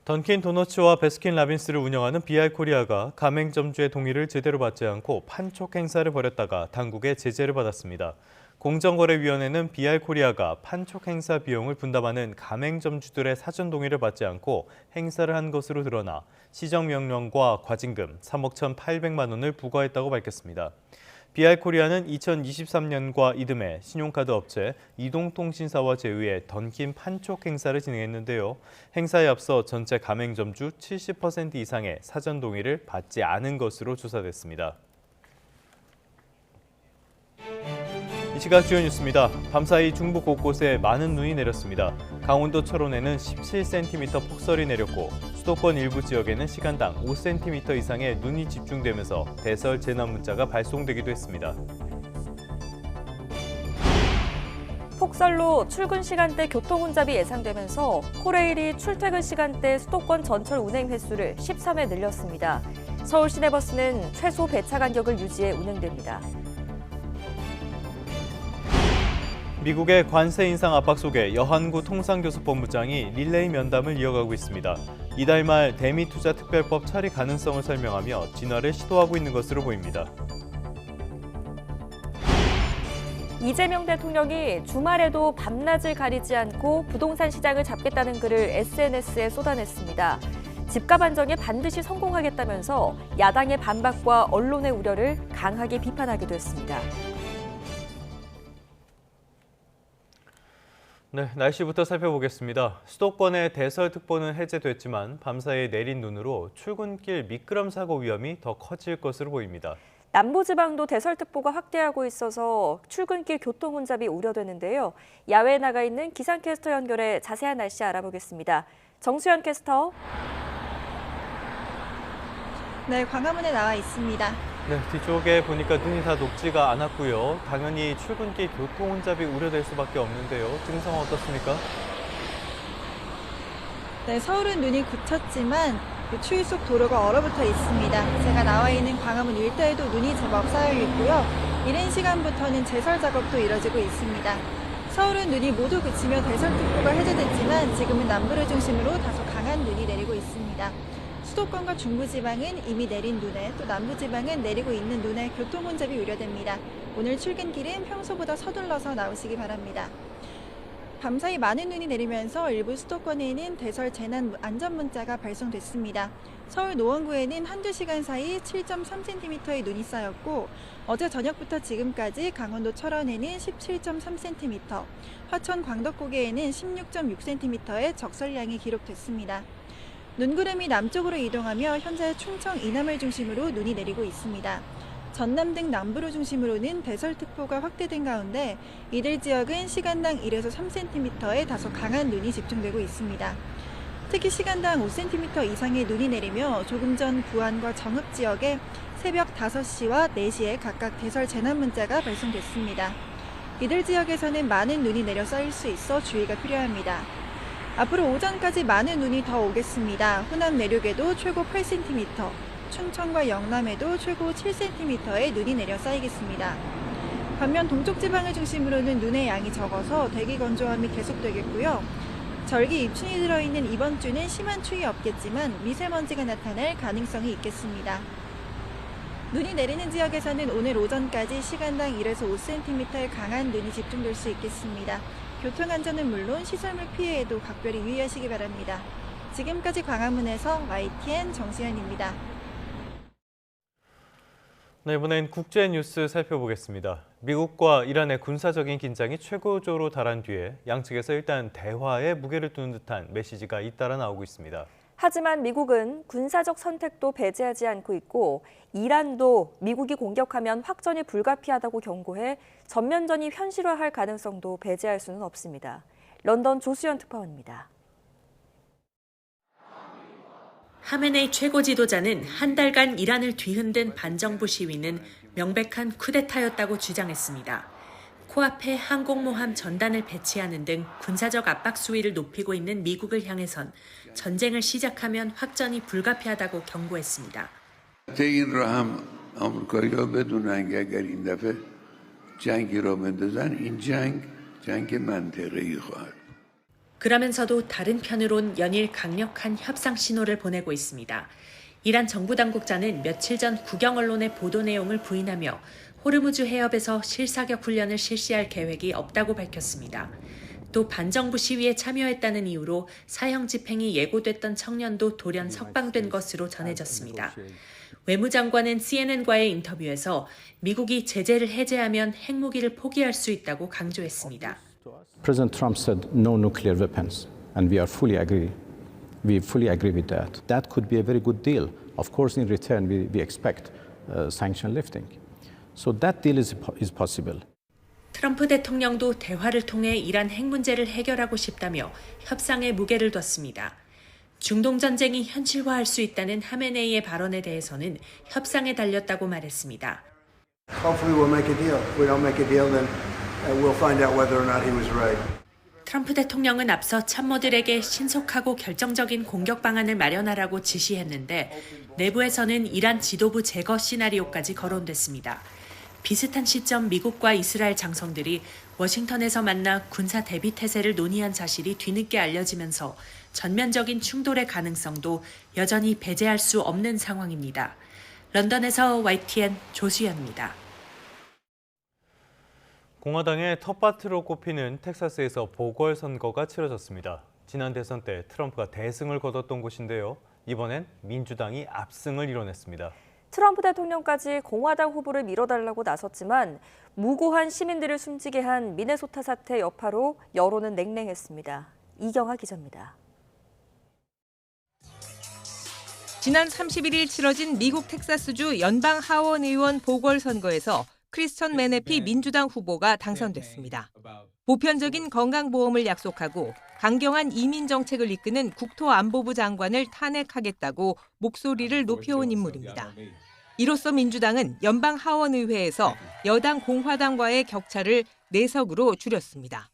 던킨 도너츠와 베스킨 라빈스를 운영하는 비알코리아가 가맹점주의 동의를 제대로 받지 않고 판촉 행사를 벌였다가 당국의 제재를 받았습니다. 공정거래위원회는 비알코리아가 판촉 행사 비용을 분담하는 가맹점주들의 사전 동의를 받지 않고 행사를 한 것으로 드러나 시정명령과 과징금 3억 1,800만 원을 부과했다고 밝혔습니다. 비알코리아는 2023년과 이듬해 신용카드 업체 이동통신사와 제휴해 던킨 판촉 행사를 진행했는데요. 행사에 앞서 전체 가맹점주 70% 이상의 사전 동의를 받지 않은 것으로 조사됐습니다. 이 시각 주요 뉴스입니다. 밤사이 중부 곳곳에 많은 눈이 내렸습니다. 강원도 철원에는 17cm 폭설이 내렸고 수도권 일부 지역에는 시간당 5cm 이상의 눈이 집중되면서 대설 재난 문자가 발송되기도 했습니다. 폭설로 출근 시간대 교통 혼잡이 예상되면서 코레일이 출퇴근 시간대 수도권 전철 운행 횟수를 13회 늘렸습니다. 서울 시내버스는 최소 배차 간격을 유지해 운행됩니다. 미국의 관세 인상 압박 속에 여한구 통상교섭본부장이 릴레이 면담을 이어가고 있습니다. 이달 말 대미투자특별법 처리 가능성을 설명하며 진화를 시도하고 있는 것으로 보입니다. 이재명 대통령이 주말에도 밤낮을 가리지 않고 부동산 시장을 잡겠다는 글을 SNS에 쏟아냈습니다. 집값 안정에 반드시 성공하겠다면서 야당의 반박과 언론의 우려를 강하게 비판하기도 했습니다. 네, 날씨부터 살펴보겠습니다. 수도권의 대설특보는 해제됐지만 밤사이 내린 눈으로 출근길 미끄럼 사고 위험이 더 커질 것으로 보입니다. 남부지방도 대설특보가 확대하고 있어서 출근길 교통 혼잡이 우려되는데요. 야외에 나가 있는 기상캐스터 연결해 자세한 날씨 알아보겠습니다. 정수연 캐스터. 네, 광화문에 나와 있습니다. 네, 뒤쪽에 보니까 눈이 다 녹지가 않았고요. 당연히 출근길 교통 혼잡이 우려될 수밖에 없는데요. 지금 상황 어떻습니까? 네, 서울은 눈이 그쳤지만 추위 속 도로가 얼어붙어 있습니다. 제가 나와 있는 광화문 일대에도 눈이 제법 쌓여 있고요. 이른 시간부터는 제설 작업도 이뤄지고 있습니다. 서울은 눈이 모두 그치며 대설특보가 해제됐지만 지금은 남부를 중심으로 다소 강한 눈이 내리고 있습니다. 수도권과 중부지방은 이미 내린 눈에, 또 남부지방은 내리고 있는 눈에 교통 혼잡이 우려됩니다. 오늘 출근길은 평소보다 서둘러서 나오시기 바랍니다. 밤사이 많은 눈이 내리면서 일부 수도권에는 대설 재난 안전 문자가 발송됐습니다. 서울 노원구에는 한두 시간 사이 7.3cm의 눈이 쌓였고 어제 저녁부터 지금까지 강원도 철원에는 17.3cm, 화천 광덕고개에는 16.6cm의 적설량이 기록됐습니다. 눈구름이 남쪽으로 이동하며 현재 충청 이남을 중심으로 눈이 내리고 있습니다. 전남 등 남부를 중심으로는 대설특보가 확대된 가운데 이들 지역은 시간당 1에서 3cm의 다소 강한 눈이 집중되고 있습니다. 특히 시간당 5cm 이상의 눈이 내리며 조금 전 부안과 정읍 지역에 새벽 5시와 4시에 각각 대설 재난 문자가 발송됐습니다. 이들 지역에서는 많은 눈이 내려 쌓일 수 있어 주의가 필요합니다. 앞으로 오전까지 많은 눈이 더 오겠습니다. 호남 내륙에도 최고 8cm, 춘천과 영남에도 최고 7cm의 눈이 내려 쌓이겠습니다. 반면 동쪽 지방을 중심으로는 눈의 양이 적어서 대기 건조함이 계속되겠고요. 절기 입춘이 들어있는 이번 주는 심한 추위 없겠지만 미세먼지가 나타날 가능성이 있겠습니다. 눈이 내리는 지역에서는 오늘 오전까지 시간당 1에서 5cm의 강한 눈이 집중될 수 있겠습니다. 교통안전은 물론 시설물 피해에도 각별히 유의하시기 바랍니다. 지금까지 광화문에서 YTN 정수현입니다. 네, 이번엔 국제 뉴스 살펴보겠습니다. 미국과 이란의 군사적인 긴장이 최고조로 달한 뒤에 양측에서 일단 대화에 무게를 두는 듯한 메시지가 잇따라 나오고 있습니다. 하지만 미국은 군사적 선택도 배제하지 않고 있고 이란도 미국이 공격하면 확전이 불가피하다고 경고해 전면전이 현실화할 가능성도 배제할 수는 없습니다. 런던 조수연 특파원입니다. 하메네이 최고 지도자는 한 달간 이란을 뒤흔든 반정부 시위는 명백한 쿠데타였다고 주장했습니다. 코앞에 항공모함 전단을 배치하는 등 군사적 압박 수위를 높이고 있는 미국을 향해선 전쟁을 시작하면 확전이 불가피하다고 경고했습니다. 그러면서도 다른 편으론 연일 강력한 협상 신호를 보내고 있습니다. 이란 정부 당국자는 며칠 전 국영 언론의 보도 내용을 부인하며 호르무즈 해협에서 실사격 훈련을 실시할 계획이 없다고 밝혔습니다. 또 반정부 시위에 참여했다는 이유로 사형 집행이 예고됐던 청년도 돌연 석방된 것으로 전해졌습니다. 외무장관은 CNN과의 인터뷰에서 미국이 제재를 해제하면 핵무기를 포기할 수 있다고 강조했습니다. President Trump said no nuclear weapons, and we fully agree with that. That could be a very good deal. Of course, in return, we expect sanction lifting. So that deal is possible. 트럼프 대통령도 대화를 통해 이란 핵 문제를 해결하고 싶다며 협상에 무게를 뒀습니다. 중동 전쟁이 현실화할 수 있다는 하메네이의 발언에 대해서는 협상에 달렸다고 말했습니다. Hopefully we'll make a deal. If we don't make a deal, then we'll find out whether or not he was right. 트럼프 대통령은 앞서 참모들에게 신속하고 결정적인 공격 방안을 마련하라고 지시했는데 내부에서는 이란 지도부 제거 시나리오까지 거론됐습니다. 비슷한 시점 미국과 이스라엘 장성들이 워싱턴에서 만나 군사 대비 태세를 논의한 사실이 뒤늦게 알려지면서 전면적인 충돌의 가능성도 여전히 배제할 수 없는 상황입니다. 런던에서 YTN 조수연입니다. 공화당의 텃밭으로 꼽히는 텍사스에서 보궐선거가 치러졌습니다. 지난 대선 때 트럼프가 대승을 거뒀던 곳인데요. 이번엔 민주당이 압승을 이뤄냈습니다. 트럼프 대통령까지 공화당 후보를 밀어달라고 나섰지만 무고한 시민들을 숨지게 한 미네소타 사태 여파로 여론은 냉랭했습니다. 이경아 기자입니다. 지난 31일 치러진 미국 텍사스주 연방 하원 의원 보궐선거에서 크리스천 메네피 민주당 후보가 당선됐습니다. 보편적인 건강보험을 약속하고 강경한 이민 정책을 이끄는 국토안보부 장관을 탄핵하겠다고 목소리를 높여온 인물입니다. 이로써 민주당은 연방 하원의회에서 여당 공화당과의 격차를 4석으로 줄였습니다.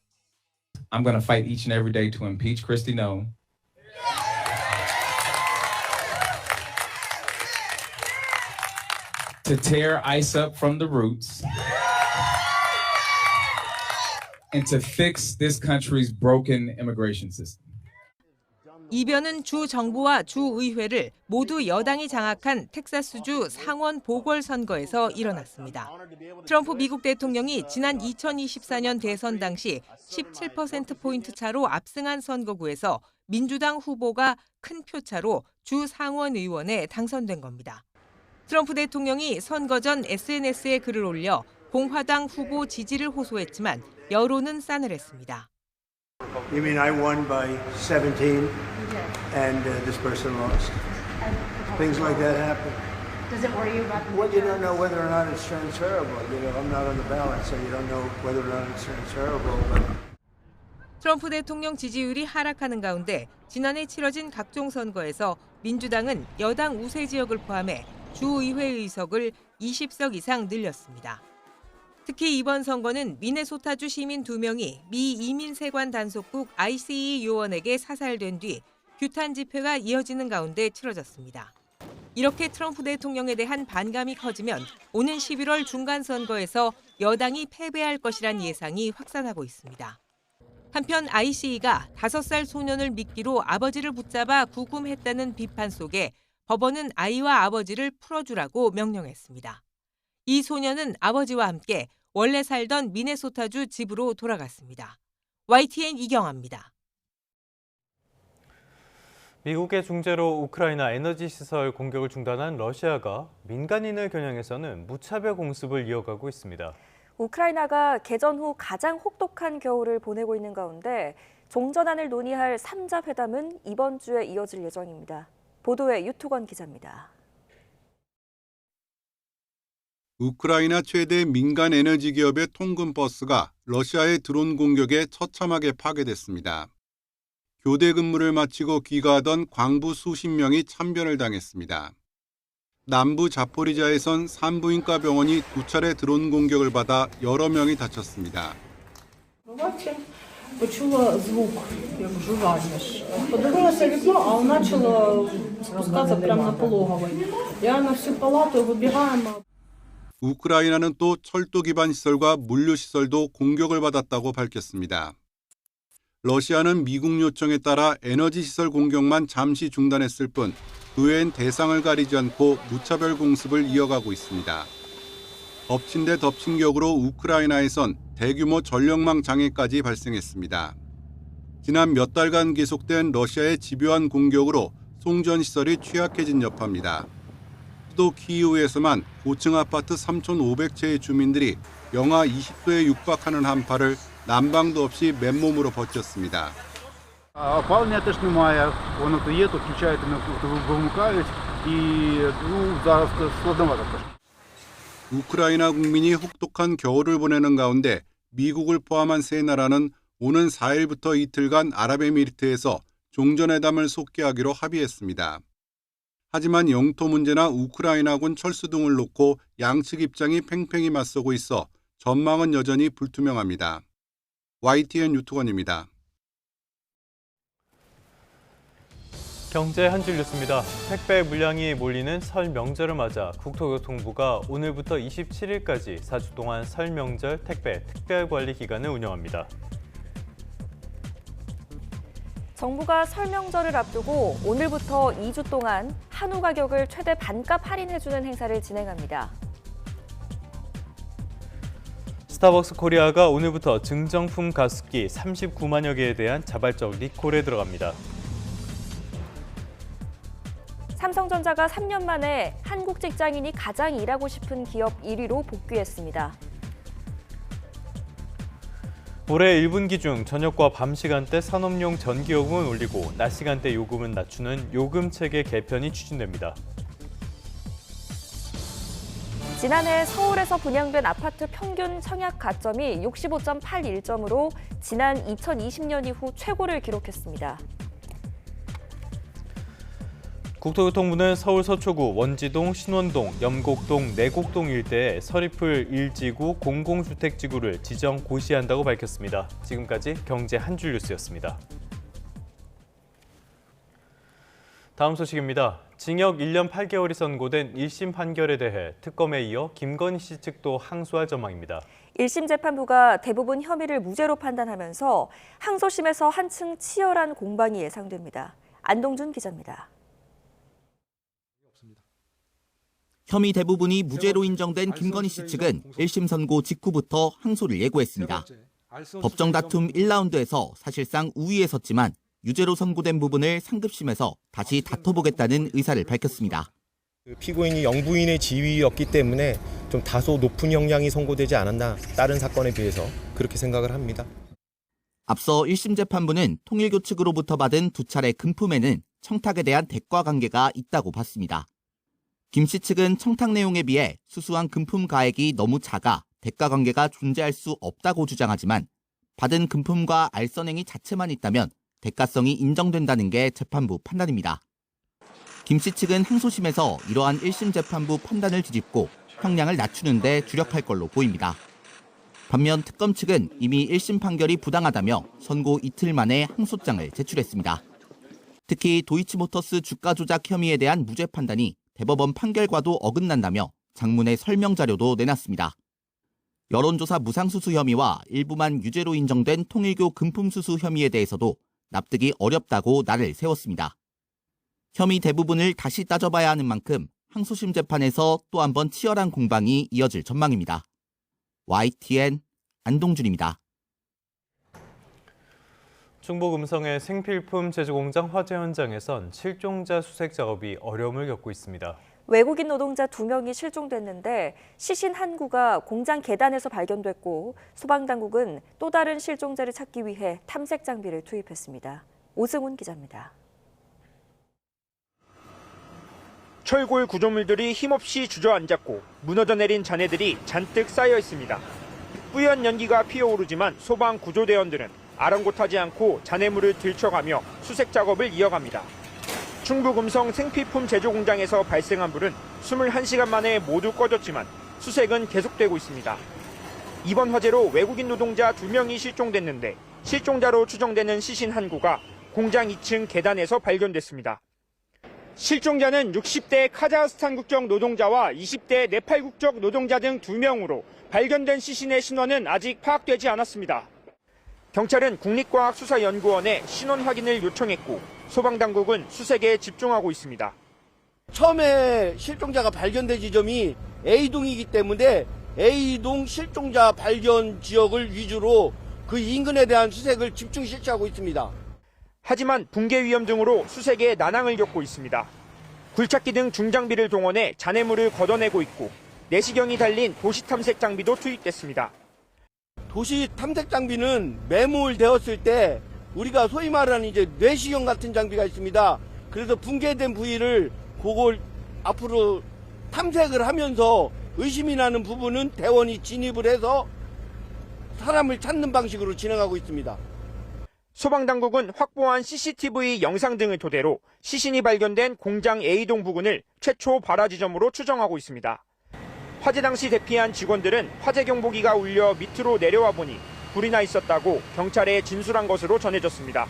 I'm going to fight each and every day to impeach Kristi Noem. To tear ICE up from the roots. And to fix this country's broken immigration system. 이변은 주 정부와 주 의회를 모두 여당이 장악한 텍사스주 상원 보궐선거에서 일어났습니다. 트럼프 미국 대통령이 지난 2024년 대선 당시 17%포인트 차로 압승한 선거구에서 민주당 후보가 큰 표차로 주 상원 의원에 당선된 겁니다. 트럼프 대통령이 선거 전 SNS에 글을 올려 공화당 후보 지지를 호소했지만 여론은 싸늘했습니다. You mean I won by 17 and this person lost? Things like that happen. Does it worry you about the Well, you don't know whether or not it's transferable. You know, I'm not on the ballot, so you don't know whether or not it's transferable. But... 트럼프 대통령 지지율이 하락하는 가운데 지난해 치러진 각종 선거에서 민주당은 여당 우세 지역을 포함해 주의회 의석을 20석 이상 늘렸습니다. 특히 이번 선거는 미네소타주 시민 2명이 미 이민세관 단속국 ICE 요원에게 사살된 뒤 규탄 집회가 이어지는 가운데 치러졌습니다. 이렇게 트럼프 대통령에 대한 반감이 커지면 오는 11월 중간선거에서 여당이 패배할 것이란 예상이 확산하고 있습니다. 한편 ICE가 5살 소년을 미끼로 아버지를 붙잡아 구금했다는 비판 속에 법원은 아이와 아버지를 풀어주라고 명령했습니다. 이 소년은 아버지와 함께 원래 살던 미네소타주 집으로 돌아갔습니다. YTN 이경아입니다. 미국의 중재로 우크라이나 에너지 시설 공격을 중단한 러시아가 민간인을 겨냥해서는 무차별 공습을 이어가고 있습니다. 우크라이나가 개전 후 가장 혹독한 겨울을 보내고 있는 가운데 종전안을 논의할 3자 회담은 이번 주에 이어질 예정입니다. 보도에 유투건 기자입니다. 우크라이나 최대 민간 에너지 기업의 통근 버스가 러시아의 드론 공격에 처참하게 파괴됐습니다. 교대 근무를 마치고 귀가하던 광부 수십 명이 참변을 당했습니다. 남부 자포리자에선 산부인과 병원이 2차례 드론 공격을 받아 여러 명이 다쳤습니다. Почула звук, як жужжання. Подивилася вікно, а воно почало спускатися прямо на пологовий. Я на всю палату вибігаємо. 우크라이나는 또 철도 기반 시설과 물류 시설도 공격을 받았다고 밝혔습니다. 러시아는 미국 요청에 따라 에너지 시설 공격만 잠시 중단했을 뿐 그 외엔 대상을 가리지 않고 무차별 공습을 이어가고 있습니다. 덮친 데 덮친 격으로 우크라이나에선 대규모 전력망 장애까지 발생했습니다. 지난 몇 달간 계속된 러시아의 집요한 공격으로 송전시설이 취약해진 여파입니다. 수도 키이우에서만 고층 아파트 3,500채의 주민들이 영하 20도에 육박하는 한파를 난방도 없이 맨몸으로 버텼습니다. Опалення теж немає, воно то є, то включають, то вимикають, і зараз складновато трошки. 우크라이나 국민이 혹독한 겨울을 보내는 가운데 미국을 포함한 세 나라는 오는 4일부터 이틀간 아랍에미리트에서 종전회담을 속개하기로 합의했습니다. 하지만 영토 문제나 우크라이나군 철수 등을 놓고 양측 입장이 팽팽히 맞서고 있어 전망은 여전히 불투명합니다. YTN 유투건입니다. 경제 한 줄 뉴스입니다. 택배 물량이 몰리는 설 명절을 맞아 국토교통부가 오늘부터 27일까지 4주 동안 설 명절 택배 특별관리 기간을 운영합니다. 정부가 설 명절을 앞두고 오늘부터 2주 동안 한우 가격을 최대 반값 할인해주는 행사를 진행합니다. 스타벅스 코리아가 오늘부터 증정품 가습기 39만여 개에 대한 자발적 리콜에 들어갑니다. 삼성전자가 3년 만에 한국 직장인이 가장 일하고 싶은 기업 1위로 복귀했습니다. 올해 1분기 중 저녁과 밤 시간대 산업용 전기요금은 올리고 낮 시간대 요금은 낮추는 요금 체계 개편이 추진됩니다. 지난해 서울에서 분양된 아파트 평균 청약 가점이 65.81점으로 지난 2020년 이후 최고를 기록했습니다. 국토교통부는 서울 서초구 원지동, 신원동, 염곡동, 내곡동 일대에 서리풀 1지구 공공주택지구를 지정 고시한다고 밝혔습니다. 지금까지 경제 한 줄 뉴스였습니다. 다음 소식입니다. 징역 1년 8개월이 선고된 1심 판결에 대해 특검에 이어 김건희 씨 측도 항소할 전망입니다. 1심 재판부가 대부분 혐의를 무죄로 판단하면서 항소심에서 한층 치열한 공방이 예상됩니다. 안동준 기자입니다. 혐의 대부분이 무죄로 인정된 김건희 씨 측은 1심 선고 직후부터 항소를 예고했습니다. 법정 다툼 1라운드에서 사실상 우위에 섰지만 유죄로 선고된 부분을 상급심에서 다시 다퉈보겠다는 의사를 밝혔습니다. 피고인이 영부인의 지위였기 때문에 좀 다소 높은 형량이 선고되지 않았나, 다른 사건에 비해서 그렇게 생각을 합니다. 앞서 1심 재판부는 통일교 측으로부터 받은 2차례 금품에는 청탁에 대한 대가 관계가 있다고 봤습니다. 김 씨 측은 청탁 내용에 비해 수수한 금품 가액이 너무 작아 대가 관계가 존재할 수 없다고 주장하지만 받은 금품과 알선행위 자체만 있다면 대가성이 인정된다는 게 재판부 판단입니다. 김 씨 측은 항소심에서 이러한 1심 재판부 판단을 뒤집고 형량을 낮추는 데 주력할 걸로 보입니다. 반면 특검 측은 이미 1심 판결이 부당하다며 선고 이틀 만에 항소장을 제출했습니다. 특히 도이치모터스 주가 조작 혐의에 대한 무죄 판단이 대법원 판결과도 어긋난다며 장문의 설명 자료도 내놨습니다. 여론조사 무상수수 혐의와 일부만 유죄로 인정된 통일교 금품수수 혐의에 대해서도 납득이 어렵다고 날을 세웠습니다. 혐의 대부분을 다시 따져봐야 하는 만큼 항소심 재판에서 또 한 번 치열한 공방이 이어질 전망입니다. YTN 안동준입니다. 충북 음성의 생필품 제조 공장 화재 현장에선 실종자 수색 작업이 어려움을 겪고 있습니다. 외국인 노동자 2명이 실종됐는데 시신 한 구가 공장 계단에서 발견됐고 소방당국은 또 다른 실종자를 찾기 위해 탐색 장비를 투입했습니다. 오승훈 기자입니다. 철골 구조물들이 힘없이 주저앉았고 무너져 내린 잔해들이 잔뜩 쌓여 있습니다. 뿌연 연기가 피어오르지만 소방 구조대원들은 아랑곳하지 않고 잔해물을 들춰가며 수색 작업을 이어갑니다. 충북 음성 생필품 제조 공장에서 발생한 불은 21시간 만에 모두 꺼졌지만 수색은 계속되고 있습니다. 이번 화재로 외국인 노동자 2명이 실종됐는데 실종자로 추정되는 시신 한 구가 공장 2층 계단에서 발견됐습니다. 실종자는 60대 카자흐스탄 국적 노동자와 20대 네팔 국적 노동자 등 2명으로 발견된 시신의 신원은 아직 파악되지 않았습니다. 경찰은 국립과학수사연구원에 신원 확인을 요청했고 소방당국은 수색에 집중하고 있습니다. 처음에 실종자가 발견된 지점이 A동이기 때문에 A동 실종자 발견 지역을 위주로 그 인근에 대한 수색을 집중 실시하고 있습니다. 하지만 붕괴 위험 등으로 수색에 난항을 겪고 있습니다. 굴착기 등 중장비를 동원해 잔해물을 걷어내고 있고 내시경이 달린 도시 탐색 장비도 투입됐습니다. 도시 탐색 장비는 매몰되었을 때 우리가 소위 말하는 이제 뇌시경 같은 장비가 있습니다. 그래서 붕괴된 부위를 그걸 앞으로 탐색을 하면서 의심이 나는 부분은 대원이 진입을 해서 사람을 찾는 방식으로 진행하고 있습니다. 소방당국은 확보한 CCTV 영상 등을 토대로 시신이 발견된 공장 A동 부근을 최초 발화 지점으로 추정하고 있습니다. 화재 당시 대피한 직원들은 화재 경보기가 울려 밑으로 내려와 보니 불이 나 있었다고 경찰에 진술한 것으로 전해졌습니다.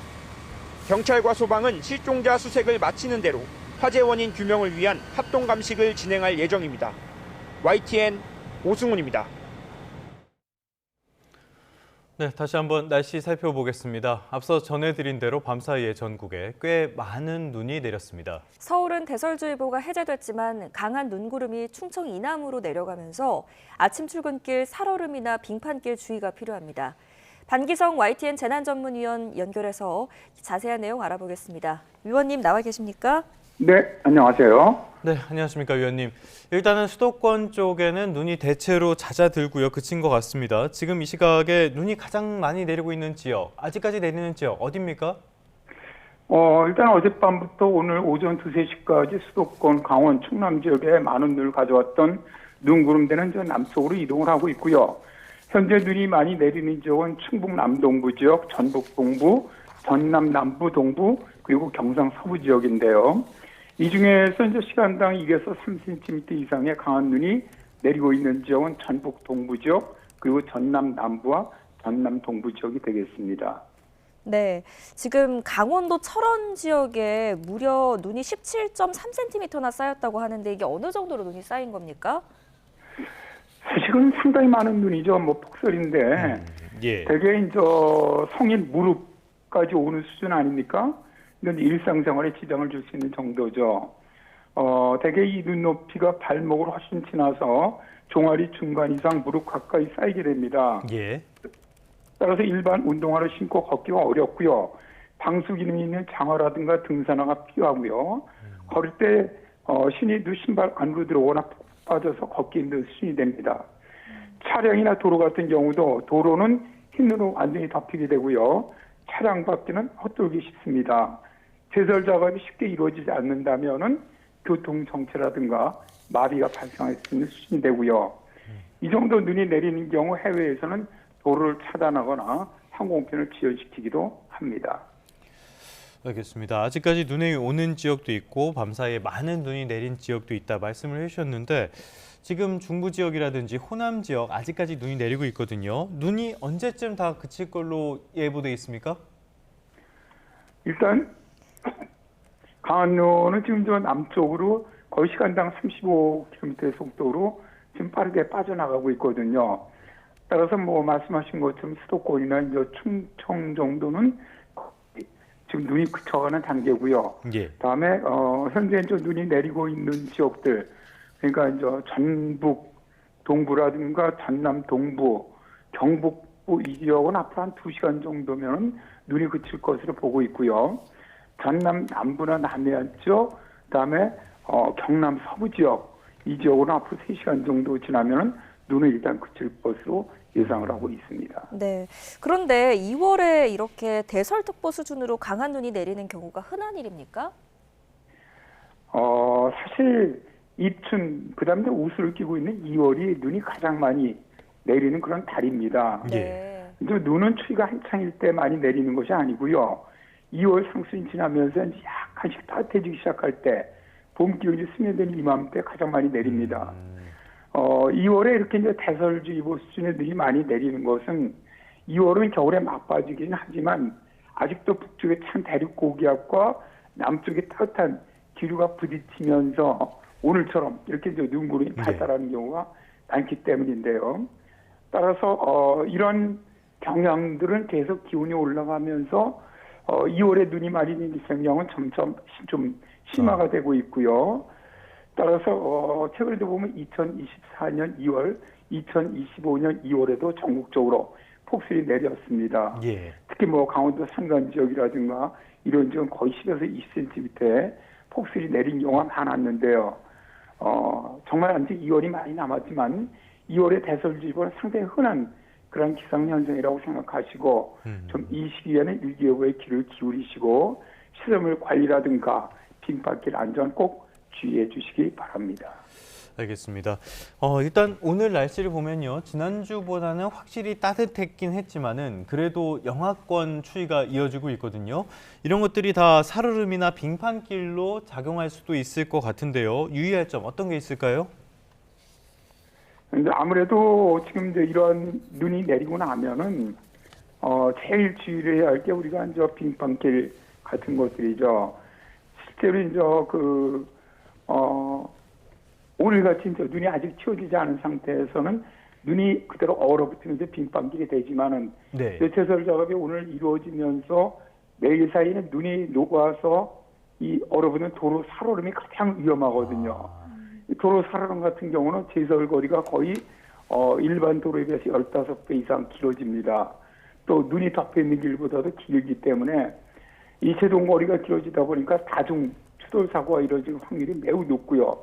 경찰과 소방은 실종자 수색을 마치는 대로 화재 원인 규명을 위한 합동 감식을 진행할 예정입니다. YTN 오승훈입니다. 네, 다시 한번 날씨 살펴보겠습니다. 앞서 전해드린 대로 밤사이에 전국에 꽤 많은 눈이 내렸습니다. 서울은 대설주의보가 해제됐지만 강한 눈구름이 충청 이남으로 내려가면서 아침 출근길 살얼음이나 빙판길 주의가 필요합니다. 반기성 YTN 재난전문위원 연결해서 자세한 내용 알아보겠습니다. 위원님 나와 계십니까? 네, 안녕하세요. 네, 안녕하십니까 위원님. 일단은 수도권 쪽에는 눈이 대체로 잦아들고요. 그친 것 같습니다. 지금 이 시각에 눈이 가장 많이 내리고 있는 지역, 아직까지 내리는 지역 어디입니까? 일단 어젯밤부터 오늘 오전 2, 3시까지 수도권, 강원, 충남 지역에 많은 눈을 가져왔던 눈구름대는 저 남쪽으로 이동을 하고 있고요. 현재 눈이 많이 내리는 지역은 충북 남동부 지역, 전북 동부, 전남 남부 동부, 그리고 경상 서부 지역인데요. 이 중에서 이제 시간당 2에서 3cm 이상의 강한 눈이 내리고 있는 지역은 전북 동부 지역, 그리고 전남 남부와 전남 동부 지역이 되겠습니다. 네, 지금 강원도 철원 지역에 무려 눈이 17.3cm나 쌓였다고 하는데 이게 어느 정도로 눈이 쌓인 겁니까? 사실은 상당히 많은 눈이죠. 뭐 폭설인데 예. 대개 이제 성인 무릎까지 오는 수준 아닙니까? 이건 일상생활에 지장을 줄 수 있는 정도죠. 대개 이 눈높이가 발목으로 훨씬 지나서 종아리 중간 이상 무릎 가까이 쌓이게 됩니다. 예. 따라서 일반 운동화를 신고 걷기가 어렵고요. 방수 기능이 있는 장화라든가 등산화가 필요하고요. 걸을 때 신이 눈 신발 안으로 들어오거나 푹 빠져서 걷기 힘든 수준이 됩니다. 차량이나 도로 같은 경우도 도로는 흰눈으로 완전히 덮이게 되고요. 차량 밖에는 헛돌기 쉽습니다. 제설 작업이 쉽게 이루어지지 않는다면은 교통 정체라든가 마비가 발생할 수 있는 수준이 되고요. 이 정도 눈이 내리는 경우 해외에서는 도로를 차단하거나 항공편을 지연시키기도 합니다. 알겠습니다. 아직까지 눈이 오는 지역도 있고 밤사이에 많은 눈이 내린 지역도 있다 말씀을 해주셨는데 지금 중부 지역이라든지 호남 지역 아직까지 눈이 내리고 있거든요. 눈이 언제쯤 다 그칠 걸로 예보돼 있습니까? 일단 강한 눈은 지금 저 남쪽으로 거의 시간당 35km의 속도로 지금 빠르게 빠져나가고 있거든요. 따라서 뭐 말씀하신 것처럼 수도권이나 이제 충청 정도는 지금 눈이 그쳐가는 단계고요. 예. 다음에 현재 이제 눈이 내리고 있는 지역들, 그러니까 이제 전북 동부라든가 전남 동부, 경북부 이 지역은 앞으로 한 2시간 정도면 눈이 그칠 것으로 보고 있고요. 전남 남부나 남해안 지역, 그다음에 경남 서부 지역 이 지역은 앞으로 3시간 정도 지나면 눈이 일단 그칠 것으로 예상을 하고 있습니다. 네. 그런데 2월에 이렇게 대설특보 수준으로 강한 눈이 내리는 경우가 흔한 일입니까? 사실 입춘, 그다음에 우수를 끼고 있는 2월이 눈이 가장 많이 내리는 그런 달입니다. 네. 이제 눈은 추위가 한창일 때 많이 내리는 것이 아니고요. 2월 상순이 지나면서 이제 약간씩 따뜻해지기 시작할 때, 봄 기운이 스며드는 이맘때 가장 많이 내립니다. 2월에 이렇게 이제 대설주의보 수준의 눈이 많이 내리는 것은 2월은 겨울에 막빠지긴 하지만 아직도 북쪽의 찬 대륙 고기압과 남쪽의 따뜻한 기류가 부딪히면서 오늘처럼 이렇게 이제 눈구름이 발달하는 경우가 많기 때문인데요. 따라서 이런 경향들은 계속 기온이 올라가면서 2월에 눈이 많이 내리는 경향은 점점 좀 심화가 되고 있고요. 따라서 최근에도 보면 2024년 2월, 2025년 2월에도 전국적으로 폭설이 내렸습니다. 예. 특히 뭐 강원도 산간 지역이라든가 이런 지역은 거의 10에서 20cm의 폭설이 내린 경우가 많았는데요. 정말 아직 2월이 많이 남았지만 2월의 대설주의보는 상당히 흔한 그런 기상현상이라고 생각하시고 좀 이 시기에는 일기예보에 귀를 기울이시고 시설물 관리라든가 빙판길 안전 꼭 주의해 주시기 바랍니다. 알겠습니다. 일단 오늘 날씨를 보면요. 지난주보다는 확실히 따뜻했긴 했지만은 그래도 영하권 추위가 이어지고 있거든요. 이런 것들이 다 살얼음이나 빙판길로 작용할 수도 있을 것 같은데요. 유의할 점 어떤 게 있을까요? 근데 아무래도 지금 이제 이런 눈이 내리고 나면은 제일 주의를 해야 할 게 우리가 이제 빙판길 같은 것들이죠. 실제로 이제 오늘같이 이제 눈이 아직 치워지지 않은 상태에서는 눈이 그대로 얼어붙으면서 빙판길이 되지만은 네. 제설 작업이 오늘 이루어지면서 내일 사이에는 눈이 녹아서 이 얼어붙는 도로 살얼음이 가장 위험하거든요. 도로 살얼음 같은 경우는 제설 거리가 거의 일반 도로에 비해서 15배 이상 길어집니다. 또 눈이 덮여 있는 길보다도 길기 때문에 이 제동 거리가 길어지다 보니까 다중 추돌 사고가 이루어질 확률이 매우 높고요.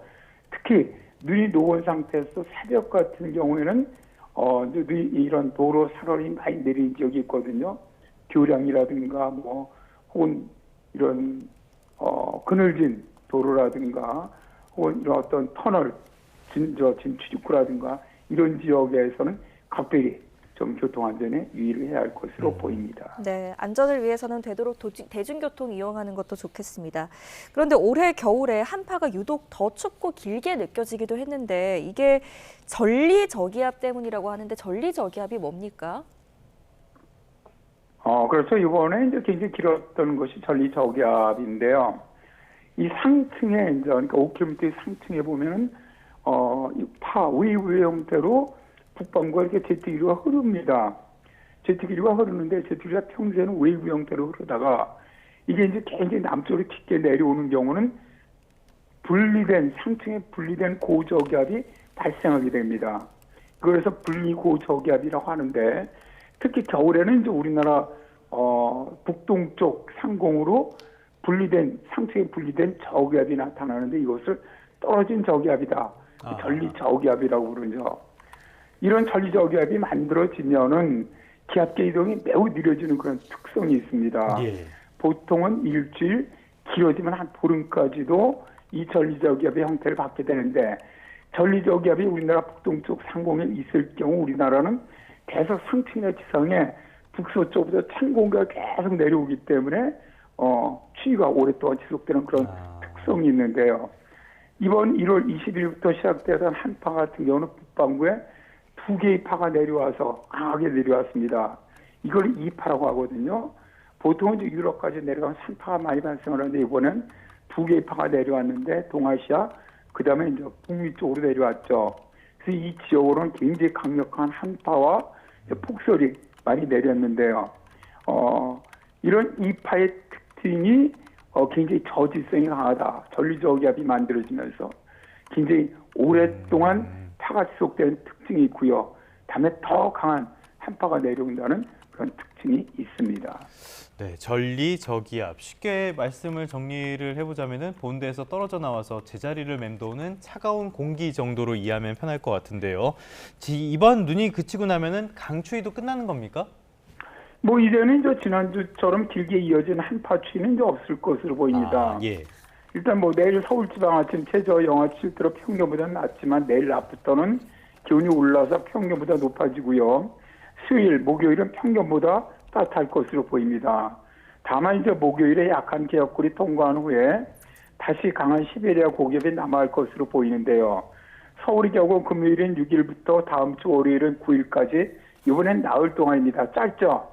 특히 눈이 녹은 상태에서 새벽 같은 경우에는 눈이 이런 도로 살얼음이 많이 내리는 지역이 있거든요. 교량이라든가 뭐 혹은 이런 그늘진 도로라든가 혹은 이런 어떤 터널, 진출입구라든가 이런 지역에서는 각별히 좀 교통안전에 유의를 해야 할 것으로 보입니다. 네, 안전을 위해서는 되도록 대중교통 이용하는 것도 좋겠습니다. 그런데 올해 겨울에 한파가 유독 더 춥고 길게 느껴지기도 했는데 이게 전리저기압 때문이라고 하는데 전리저기압이 뭡니까? 그렇죠. 이번에 이제 굉장히 길었던 것이 전리저기압인데요. 이 상층에 이제 그러니까 5km 상층에 보면은 웨이브의 형태로 북방과 이렇게 제트기류가 흐릅니다. 제트기류가 흐르는데 제트기류가 평소에는 웨이브 형태로 흐르다가 이게 이제 굉장히 남쪽으로 깊게 내려오는 경우는 상층에 분리된 고저기압이 발생하게 됩니다. 그래서 분리고저기압이라고 하는데 특히 겨울에는 이제 우리나라 북동쪽 상공으로 상층에 분리된 저기압이 나타나는데 이것을 떨어진 저기압이다. 전리저기압이라고 부르죠. 이런 전리저기압이 만들어지면은 기압계 이동이 매우 느려지는 그런 특성이 있습니다. 예. 보통은 일주일, 길어지면 한 보름까지도 이 전리저기압의 형태를 받게 되는데 전리저기압이 우리나라 북동쪽 상공에 있을 경우 우리나라는 계속 상층이나 지상에 북서쪽부터 찬 공기가 계속 내려오기 때문에 추위가 오랫동안 지속되는 그런 특성이 있는데요. 이번 1월 20일부터 시작되던 한파 같은 경우는 북반구에 2개의 파가 내려와서 강하게 내려왔습니다. 이걸 2파라고 하거든요. 보통은 이제 유럽까지 내려가면 3파가 많이 발생을 하는데 이번엔 2개의 파가 내려왔는데 동아시아 그다음에 이제 북미 쪽으로 내려왔죠. 그래서 이 지역으로는 굉장히 강력한 한파와 폭설이 많이 내렸는데요. 이런 이파의 특징이 굉장히 저지성이 강하다. 전류저기압이 만들어지면서 굉장히 오랫동안 파가 지속되는 특징이 있고요. 다음에 더 강한 한파가 내려온다는 그런 특징이 있습니다. 네, 전리저기압. 쉽게 말씀을 정리를 해보자면은 본대에서 떨어져 나와서 제자리를 맴도는 차가운 공기 정도로 이해하면 편할 것 같은데요. 이번 눈이 그치고 나면은 강추위도 끝나는 겁니까? 뭐 이제는 지난주처럼 길게 이어진 한파 추위는 이제 없을 것으로 보입니다. 예. 일단 뭐 내일 서울 지방 아침 최저 영하 7도로 평년보다는 낮지만 내일 낮부터는 기온이 올라서 평년보다 높아지고요. 수요일, 목요일은 평년보다 따뜻할 것으로 보입니다. 다만 이제 목요일에 약한 기압골이 통과한 후에 다시 강한 시베리아 고기압이 남아할 것으로 보이는데요. 서울의 경우 금요일은 6일부터 다음 주 월요일은 9일까지 이번엔 나흘 동안입니다. 짧죠?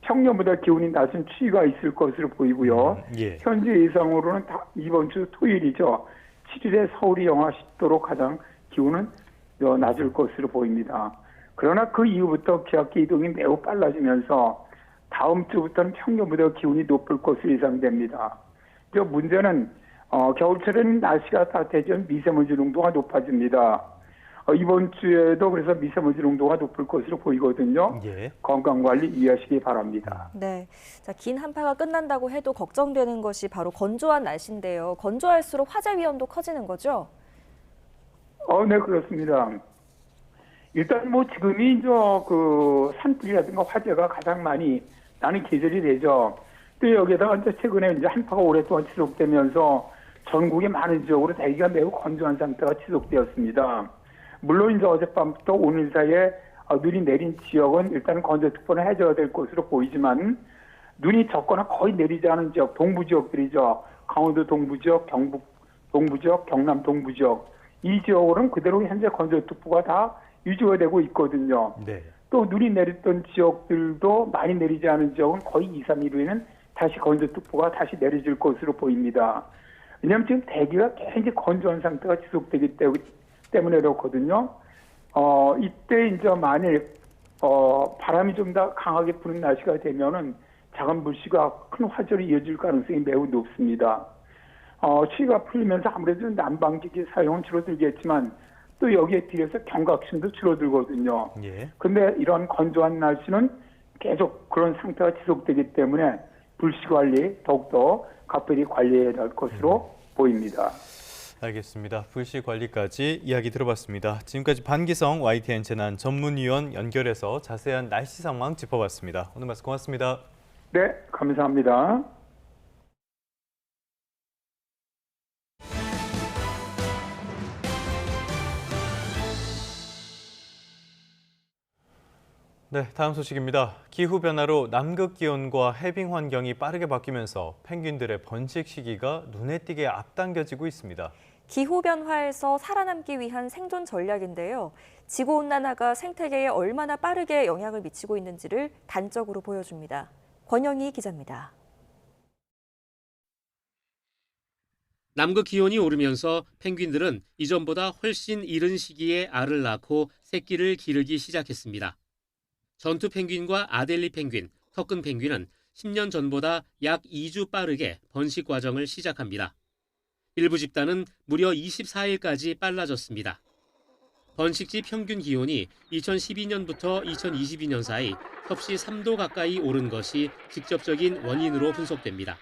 평년보다 기온이 낮은 추위가 있을 것으로 보이고요. 예. 현재 예상으로는 이번 주 토요일이죠. 7일에 서울이 영하 10도로 가장 기온은 낮을 것으로 보입니다. 그러나 그 이후부터 기압기 이동이 매우 빨라지면서 다음 주부터는 평년보다 기온이 높을 것으로 예상됩니다. 문제는 겨울철에는 날씨가 따뜻해지면 미세먼지 농도가 높아집니다. 이번 주에도 그래서 미세먼지 농도가 높을 것으로 보이거든요. 예. 건강관리 이해하시기 바랍니다. 네, 자, 긴 한파가 끝난다고 해도 걱정되는 것이 바로 건조한 날씨인데요. 건조할수록 화재 위험도 커지는 거죠? 네, 그렇습니다. 일단 뭐 지금이 그 산불이라든가 화재가 가장 많이 나는 계절이 되죠. 또 여기에다가 이제 최근에 이제 한파가 오랫동안 지속되면서 전국의 많은 지역으로 대기가 매우 건조한 상태가 지속되었습니다. 물론 이제 어젯밤부터 오늘 사이에 눈이 내린 지역은 일단 건조특보는 해제가 될 것으로 보이지만 눈이 적거나 거의 내리지 않은 지역, 동부 지역들이죠. 강원도 동부 지역, 경북 동부 지역, 경남 동부 지역. 이 지역으로는 그대로 현재 건조특보가 다 유지가 되고 있거든요. 네. 또 눈이 내렸던 지역들도 많이 내리지 않은 지역은 거의 2, 3일 후에는 다시 건조특보가 다시 내려질 것으로 보입니다. 왜냐하면 지금 대기가 굉장히 건조한 상태가 지속되기 때문에 그렇거든요. 이때 이제 만일 바람이 좀 더 강하게 부는 날씨가 되면은 작은 불씨가 큰 화재로 이어질 가능성이 매우 높습니다. 추위가 풀리면서 아무래도 난방기기 사용은 줄어들겠지만 또 여기에 비해서 경각심도 줄어들거든요. 예. 근데 이런 건조한 날씨는 계속 그런 상태가 지속되기 때문에 불씨 관리 더욱더 각별히 관리해야 할 것으로 보입니다. 알겠습니다. 불씨 관리까지 이야기 들어봤습니다. 지금까지 반기성 YTN 재난 전문위원 연결해서 자세한 날씨 상황 짚어봤습니다. 오늘 말씀 고맙습니다. 네, 감사합니다. 네, 다음 소식입니다. 기후변화로 남극 기온과 해빙 환경이 빠르게 바뀌면서 펭귄들의 번식 시기가 눈에 띄게 앞당겨지고 있습니다. 기후변화에서 살아남기 위한 생존 전략인데요. 지구온난화가 생태계에 얼마나 빠르게 영향을 미치고 있는지를 단적으로 보여줍니다. 권영희 기자입니다. 남극 기온이 오르면서 펭귄들은 이전보다 훨씬 이른 시기에 알을 낳고 새끼를 기르기 시작했습니다. 전투 펭귄과 아델리 펭귄, 턱근 펭귄은 10년 전보다 약 2주 빠르게 번식 과정을 시작합니다. 일부 집단은 무려 24일까지 빨라졌습니다. 번식지 평균 기온이 2012년부터 2022년 사이 섭씨 3도 가까이 오른 것이 직접적인 원인으로 분석됩니다.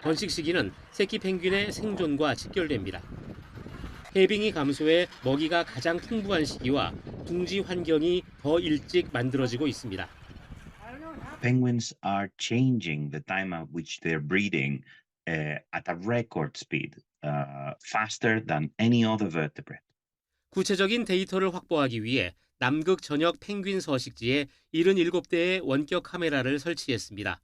번식 시기는 새끼 펭귄의 생존과 직결됩니다. 해빙이 감소해 먹이가 가장 풍부한 시기와 둥지 환경이 더 일찍 만들어지고 있습니다. Penguins are changing the time at which they're breeding at a record speed, faster than any other vertebrate. 구체적인 데이터를 확보하기 위해 남극 전역 펭귄 서식지에 77대의 원격 카메라를 설치했습니다.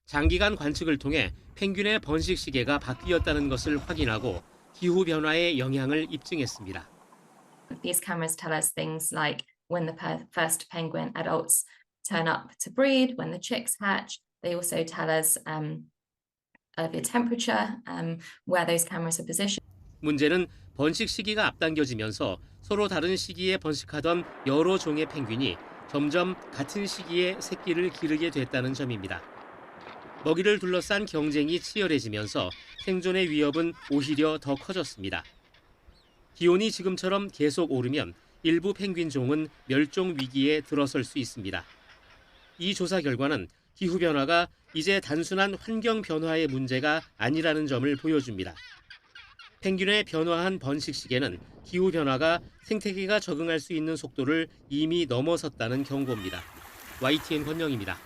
장기간 관측을 통해 펭귄의 번식 시계가 바뀌었다는 것을 확인하고 기후 변화의 영향을 입증했습니다. These cameras tell us things like when the first penguin adults turn up to breed, when the chicks hatch. They also tell us the temperature, where those cameras are positioned. 문제는 번식 시기가 앞당겨지면서 서로 다른 시기에 번식하던 여러 종의 펭귄이 점점 같은 시기에 새끼를 기르게 됐다는 점입니다. 먹이를 둘러싼 경쟁이 치열해지면서 생존의 위협은 오히려 더 커졌습니다. 기온이 지금처럼 계속 오르면 일부 펭귄 종은 멸종 위기에 들어설 수 있습니다. 이 조사 결과는 기후변화가 이제 단순한 환경 변화의 문제가 아니라는 점을 보여줍니다. 펭귄의 변화한 번식 시계는 기후변화가 생태계가 적응할 수 있는 속도를 이미 넘어섰다는 경고입니다. YTN 권영입니다.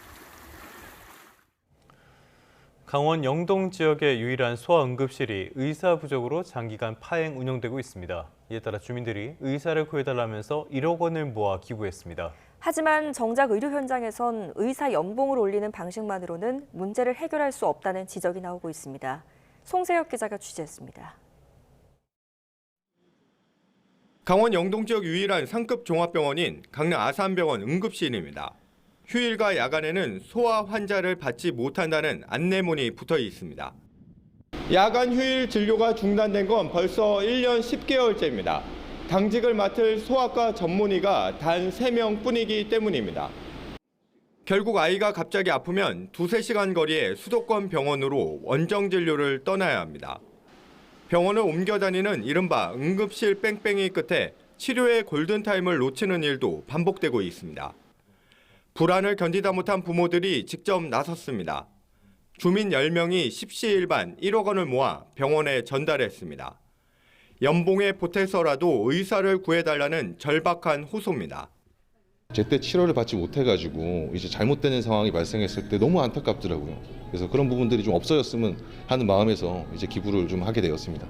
강원 영동 지역의 유일한 소아응급실이 의사 부족으로 장기간 파행 운영되고 있습니다. 이에 따라 주민들이 의사를 구해달라면서 1억 원을 모아 기부했습니다. 하지만 정작 의료 현장에선 의사 연봉을 올리는 방식만으로는 문제를 해결할 수 없다는 지적이 나오고 있습니다. 송세혁 기자가 취재했습니다. 강원 영동 지역 유일한 상급 종합병원인 강릉 아산병원 응급실입니다. 휴일과 야간에는 소아 환자를 받지 못한다는 안내문이 붙어 있습니다. 야간 휴일 진료가 중단된 건 벌써 1년 10개월째입니다. 당직을 맡을 소아과 전문의가 단 3명뿐이기 때문입니다. 결국 아이가 갑자기 아프면 2-3시간 거리의 수도권 병원으로 원정 진료를 떠나야 합니다. 병원을 옮겨 다니는 이른바 응급실 뺑뺑이 끝에 치료의 골든타임을 놓치는 일도 반복되고 있습니다. 불안을 견디다 못한 부모들이 직접 나섰습니다. 주민 10명이 십시일반 1억 원을 모아 병원에 전달했습니다. 연봉에 보태서라도 의사를 구해달라는 절박한 호소입니다. 제때 치료를 받지 못해가지고 이제 잘못되는 상황이 발생했을 때 너무 안타깝더라고요. 그래서 그런 부분들이 좀 없어졌으면 하는 마음에서 이제 기부를 좀 하게 되었습니다.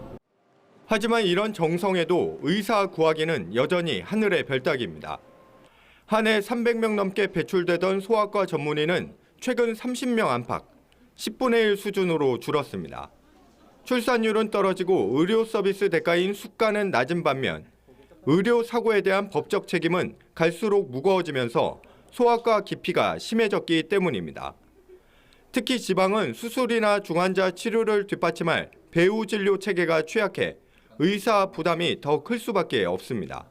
하지만 이런 정성에도 의사 구하기는 여전히 하늘의 별따기입니다. 한 해 300명 넘게 배출되던 소아과 전문의는 최근 30명 안팎, 10분의 1 수준으로 줄었습니다. 출산율은 떨어지고 의료 서비스 대가인 수가는 낮은 반면 의료 사고에 대한 법적 책임은 갈수록 무거워지면서 소아과 기피가 심해졌기 때문입니다. 특히 지방은 수술이나 중환자 치료를 뒷받침할 배후 진료 체계가 취약해 의사 부담이 더 클 수밖에 없습니다.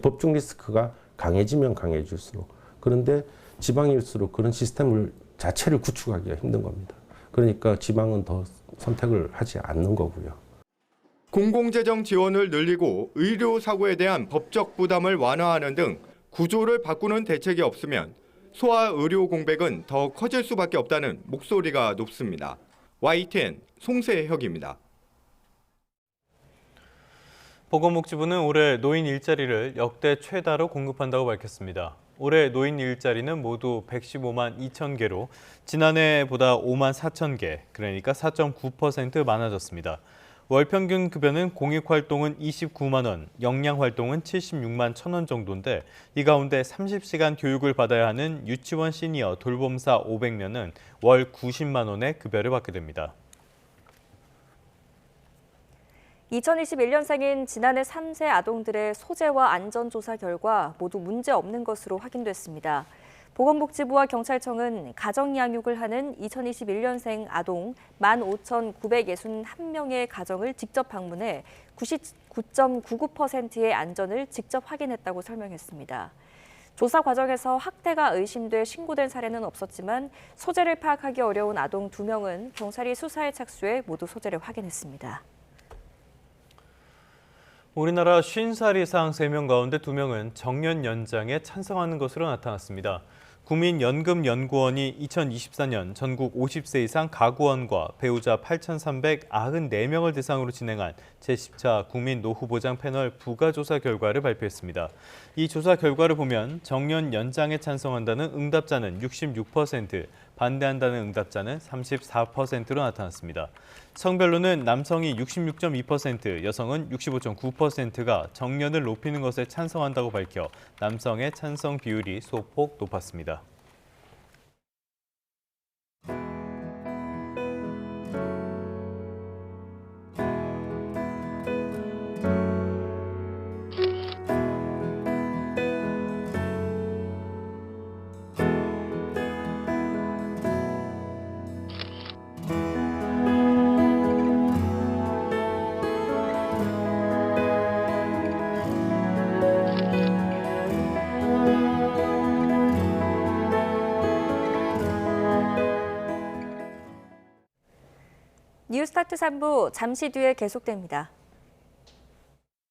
법적 리스크가 강해지면 강해질수록, 그런데 지방일수록 그런 시스템을 자체를 구축하기가 힘든 겁니다. 그러니까 지방은 더 선택을 하지 않는 거고요. 공공재정 지원을 늘리고 의료 사고에 대한 법적 부담을 완화하는 등 구조를 바꾸는 대책이 없으면 소아 의료 공백은 더 커질 수밖에 없다는 목소리가 높습니다. YTN 송세혁입니다. 보건복지부는 올해 노인 일자리를 역대 최다로 공급한다고 밝혔습니다. 올해 노인 일자리는 모두 115만 2천 개로 지난해보다 5만 4천 개, 그러니까 4.9% 많아졌습니다. 월 평균 급여는 공익활동은 29만 원, 역량활동은 76만 1천 원 정도인데 이 가운데 30시간 교육을 받아야 하는 유치원 시니어 돌봄사 500명은 월 90만 원의 급여를 받게 됩니다. 2021년생인 지난해 3세 아동들의 소재와 안전조사 결과 모두 문제 없는 것으로 확인됐습니다. 보건복지부와 경찰청은 가정양육을 하는 2021년생 아동 15,961명의 가정을 직접 방문해 99.99%의 안전을 직접 확인했다고 설명했습니다. 조사 과정에서 학대가 의심돼 신고된 사례는 없었지만 소재를 파악하기 어려운 아동 2명은 경찰이 수사에 착수해 모두 소재를 확인했습니다. 우리나라 50살 이상 3명 가운데 2명은 정년 연장에 찬성하는 것으로 나타났습니다. 국민연금연구원이 2024년 전국 50세 이상 가구원과 배우자 8,394명을 대상으로 진행한 제10차 국민노후보장 패널 부가조사 결과를 발표했습니다. 이 조사 결과를 보면 정년 연장에 찬성한다는 응답자는 66%, 반대한다는 응답자는 34%로 나타났습니다. 성별로는 남성이 66.2%, 여성은 65.9%가 정년을 높이는 것에 찬성한다고 밝혀 남성의 찬성 비율이 소폭 높았습니다. 스포츠 3부 잠시 뒤에 계속됩니다.